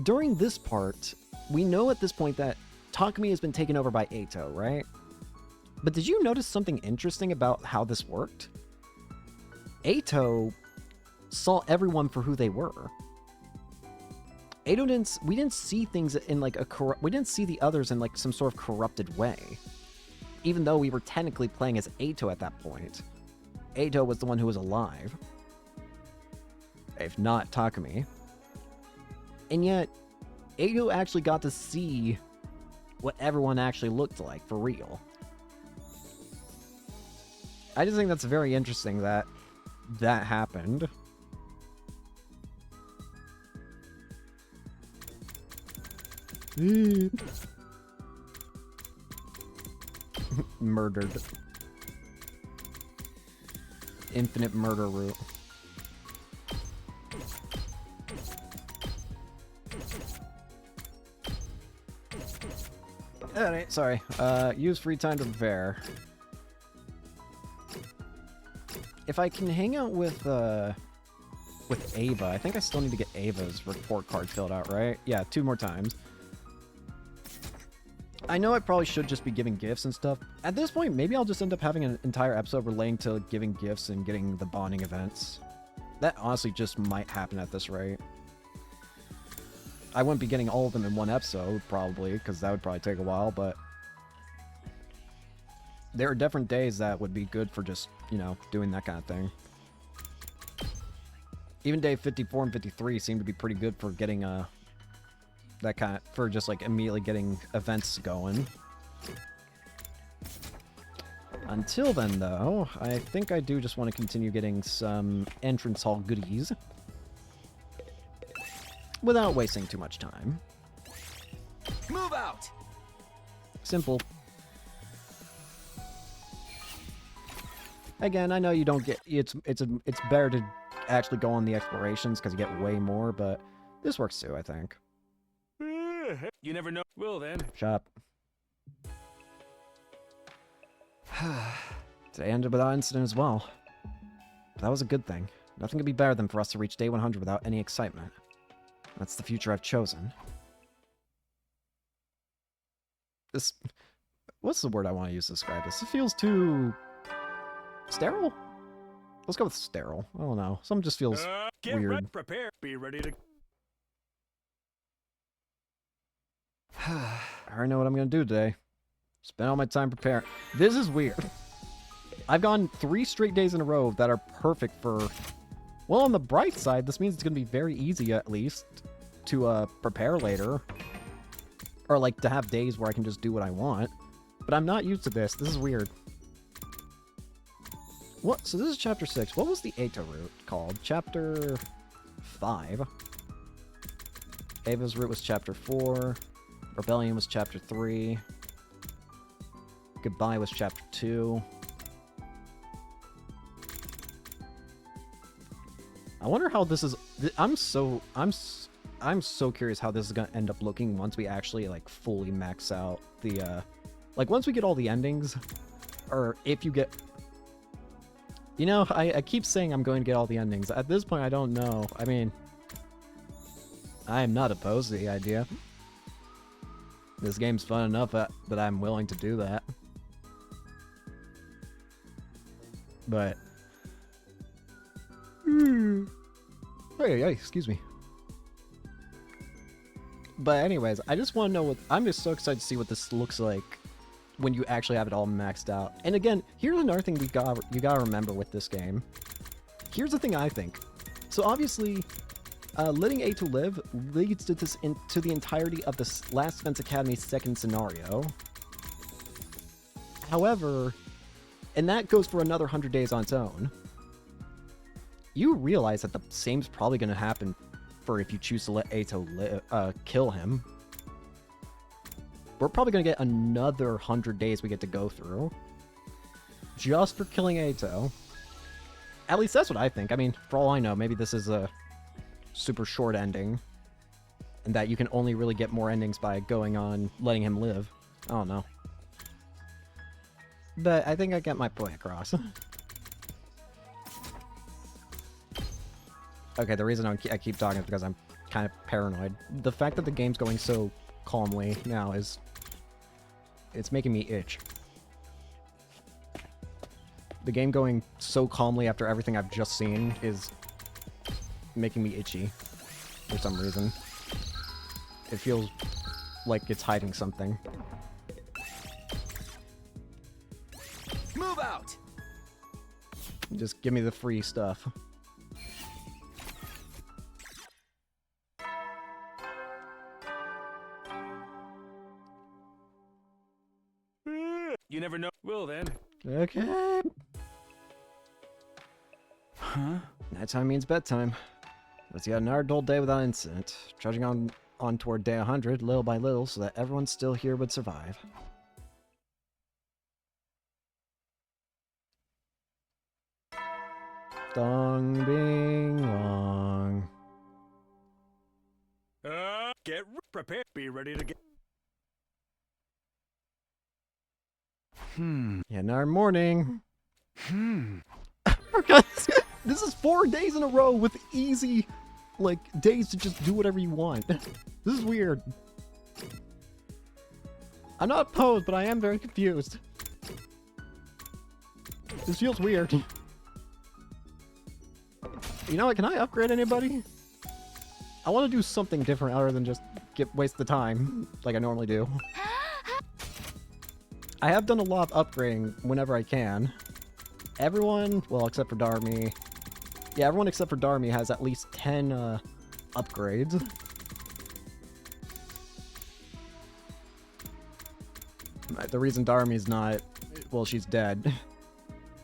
During this part, we know at this point that Takumi has been taken over by Eito, right? But did you notice something interesting about how this worked? Eito saw everyone for who they were. Eito didn't. We didn't see things in like a we didn't see the others in like some sort of corrupted way. Even though we were technically playing as Eito at that point, Eito was the one who was alive, if not Takumi. And yet, Eito actually got to see what everyone actually looked like for real. I just think that's very interesting that that happened. Murdered. Infinite murder route. Alright, sorry. Use free time to prepare. If I can hang out with Ava, I think I still need to get Ava's report card filled out, right? Yeah, 2 more times. I know I probably should just be giving gifts and stuff. At this point, maybe I'll just end up having an entire episode relating to giving gifts and getting the bonding events. That honestly just might happen at this rate. I wouldn't be getting all of them in one episode, probably, because that would probably take a while, but... there are different days that would be good for just, you know, doing that kind of thing. Even day 54 and 53 seem to be pretty good for getting, that kind of, for just, like, immediately getting events going. Until then, though, I think I do just want to continue getting some entrance hall goodies. Without wasting too much time. Move out! Simple. Again, I know you don't get... It's better to actually go on the explorations because you get way more, but this works too, I think. You never know. Well then. Shut up. Today ended without incident as well. But that was a good thing. Nothing could be better than for us to reach day 100 without any excitement. That's the future I've chosen. This... what's the word I want to use to describe this? It feels too... sterile? Let's go with sterile. I don't know. Something just feels Get weird. ready, prepare. Be ready to... I already know what I'm going to do today. Spend all my time preparing. This is weird. I've gone 3 straight days in a row that are perfect for... well, on the bright side, this means it's going to be very easy, at least, to prepare later. Or, like, to have days where I can just do what I want. But I'm not used to this. This is weird. What? So this is Chapter 6. What was the Eito route called? Chapter 5. Ava's route was Chapter 4. Rebellion was Chapter 3. Goodbye was Chapter 2. I wonder how this is... I'm so curious how this is gonna end up looking once we actually, like, fully max out the, like, once we get all the endings, or if you get... you know, I keep saying I'm going to get all the endings. At this point, I don't know. I mean, I am not opposed to the idea. This game's fun enough that I'm willing to do that. But... hey, excuse me. But anyways, I just want to know what... I'm just so excited to see what this looks like when you actually have it all maxed out. And again, here's another thing you gotta remember with this game. Here's the thing I think. So obviously, letting Eito live leads to this to the entirety of the Last Defense Academy second scenario. However, and that goes for another 100 days on its own. you realize that the same's probably going to happen for if you choose to let Ato kill him. We're probably going to get another 100 days we get to go through. Just for killing Ato. At least that's what I think. I mean, for all I know, maybe this is a super short ending. And that you can only really get more endings by going on letting him live. I don't know. But I think I get my point across. Okay, the reason I keep talking is because I'm kind of paranoid. The fact that the game's going so calmly now is... it's making me itch. The game going so calmly after everything I've just seen is making me itchy for some reason. It feels like it's hiding something. Move out! Just give me the free stuff. You never know. Well then. Okay. Huh? Nighttime means bedtime. Let's get another dull day without incident. Trudging on toward day 100, little by little, so that everyone still here would survive. Dong bing wong. Get prepared. Be ready to get. Yeah, another morning. Hmm. This is 4 days in a row with easy, like, days to just do whatever you want. This is weird. I'm not opposed, but I am very confused. This feels weird. You know what, can I upgrade anybody? I want to do something different other than just waste the time, like I normally do. I have done a lot of upgrading whenever I can. Everyone, well, except for Darmy. Yeah, everyone except for Darmy has at least 10 upgrades. The reason Darmy's not... well, she's dead.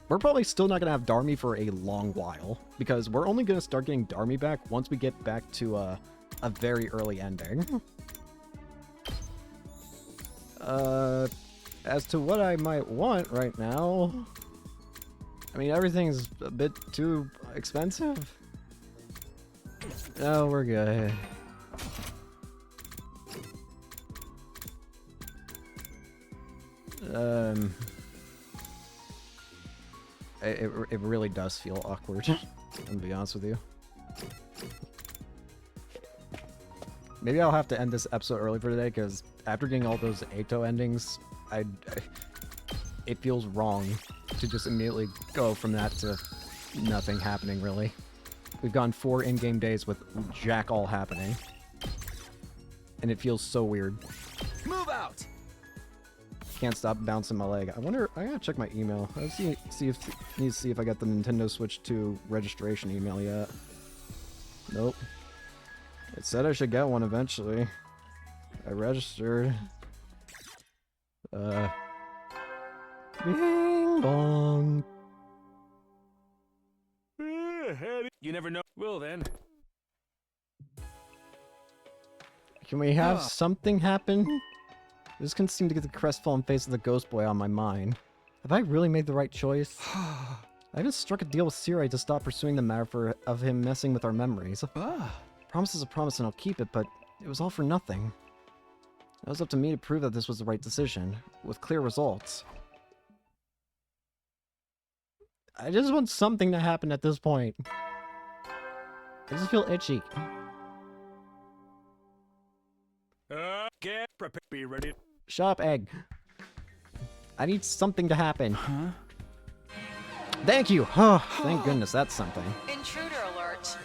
We're probably still not going to have Darmy for a long while, because we're only going to start getting Darmy back once we get back to a very early ending. As to what I might want right now... I mean, everything's a bit too expensive. No, we're good. It really does feel awkward. I'm gonna be honest with you. Maybe I'll have to end this episode early for today, because after getting all those Ato endings, it feels wrong to just immediately go from that to nothing happening, really. We've gone 4 in-game days with jack all happening. And it feels so weird. Move out! Can't stop bouncing my leg. I wonder, I gotta check my email. Let's need to see if I got the Nintendo Switch 2 registration email yet. Nope. It said I should get one eventually. I registered. Bing bong. You never know. Well then. Can we have something happen? This can seem to get the crestfallen face of the ghost boy on my mind. Have I really made the right choice? I just struck a deal with Sirai to stop pursuing the matter of him messing with our memories. Promise is a promise and I'll keep it, but it was all for nothing. It was up to me to prove that this was the right decision, with clear results. I just want something to happen at this point. I just feel itchy. Get prepared. Be ready. Shut up, Egg. I need something to happen. Huh? Thank you! Oh, thank goodness that's something. Intruder alert.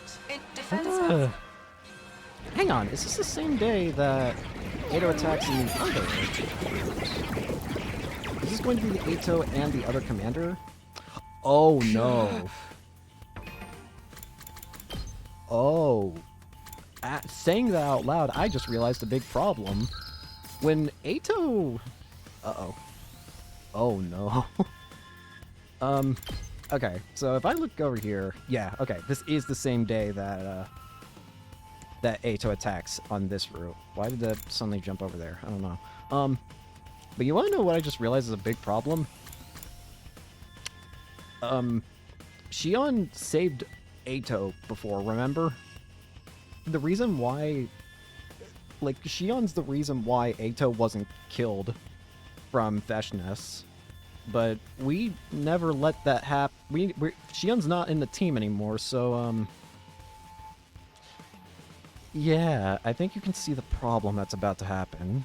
Defense mode. Hang on, is this the same day that Ato attacks the other? Is this going to be the Ato and the other commander? Oh no. Oh. Saying that out loud, I just realized a big problem. When Ato... Uh-oh. Oh no. Okay, so if I look over here, yeah, okay, this is the same day that that Ato attacks on this route. Why did that suddenly jump over there? I don't know. But you want to know what I just realized is a big problem? Shion saved Ato before, remember? The reason why... Like, Shion's the reason why Ato wasn't killed from Veshness. But we never let that happen. Shion's not in the team anymore, so, yeah, I think you can see the problem that's about to happen.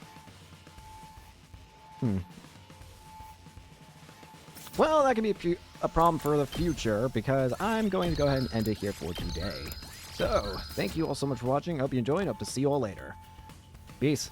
Well, that can be a problem for the future, because I'm going to go ahead and end it here for today. So, thank you all so much for watching. I hope you enjoyed. Hope to see you all later. Peace.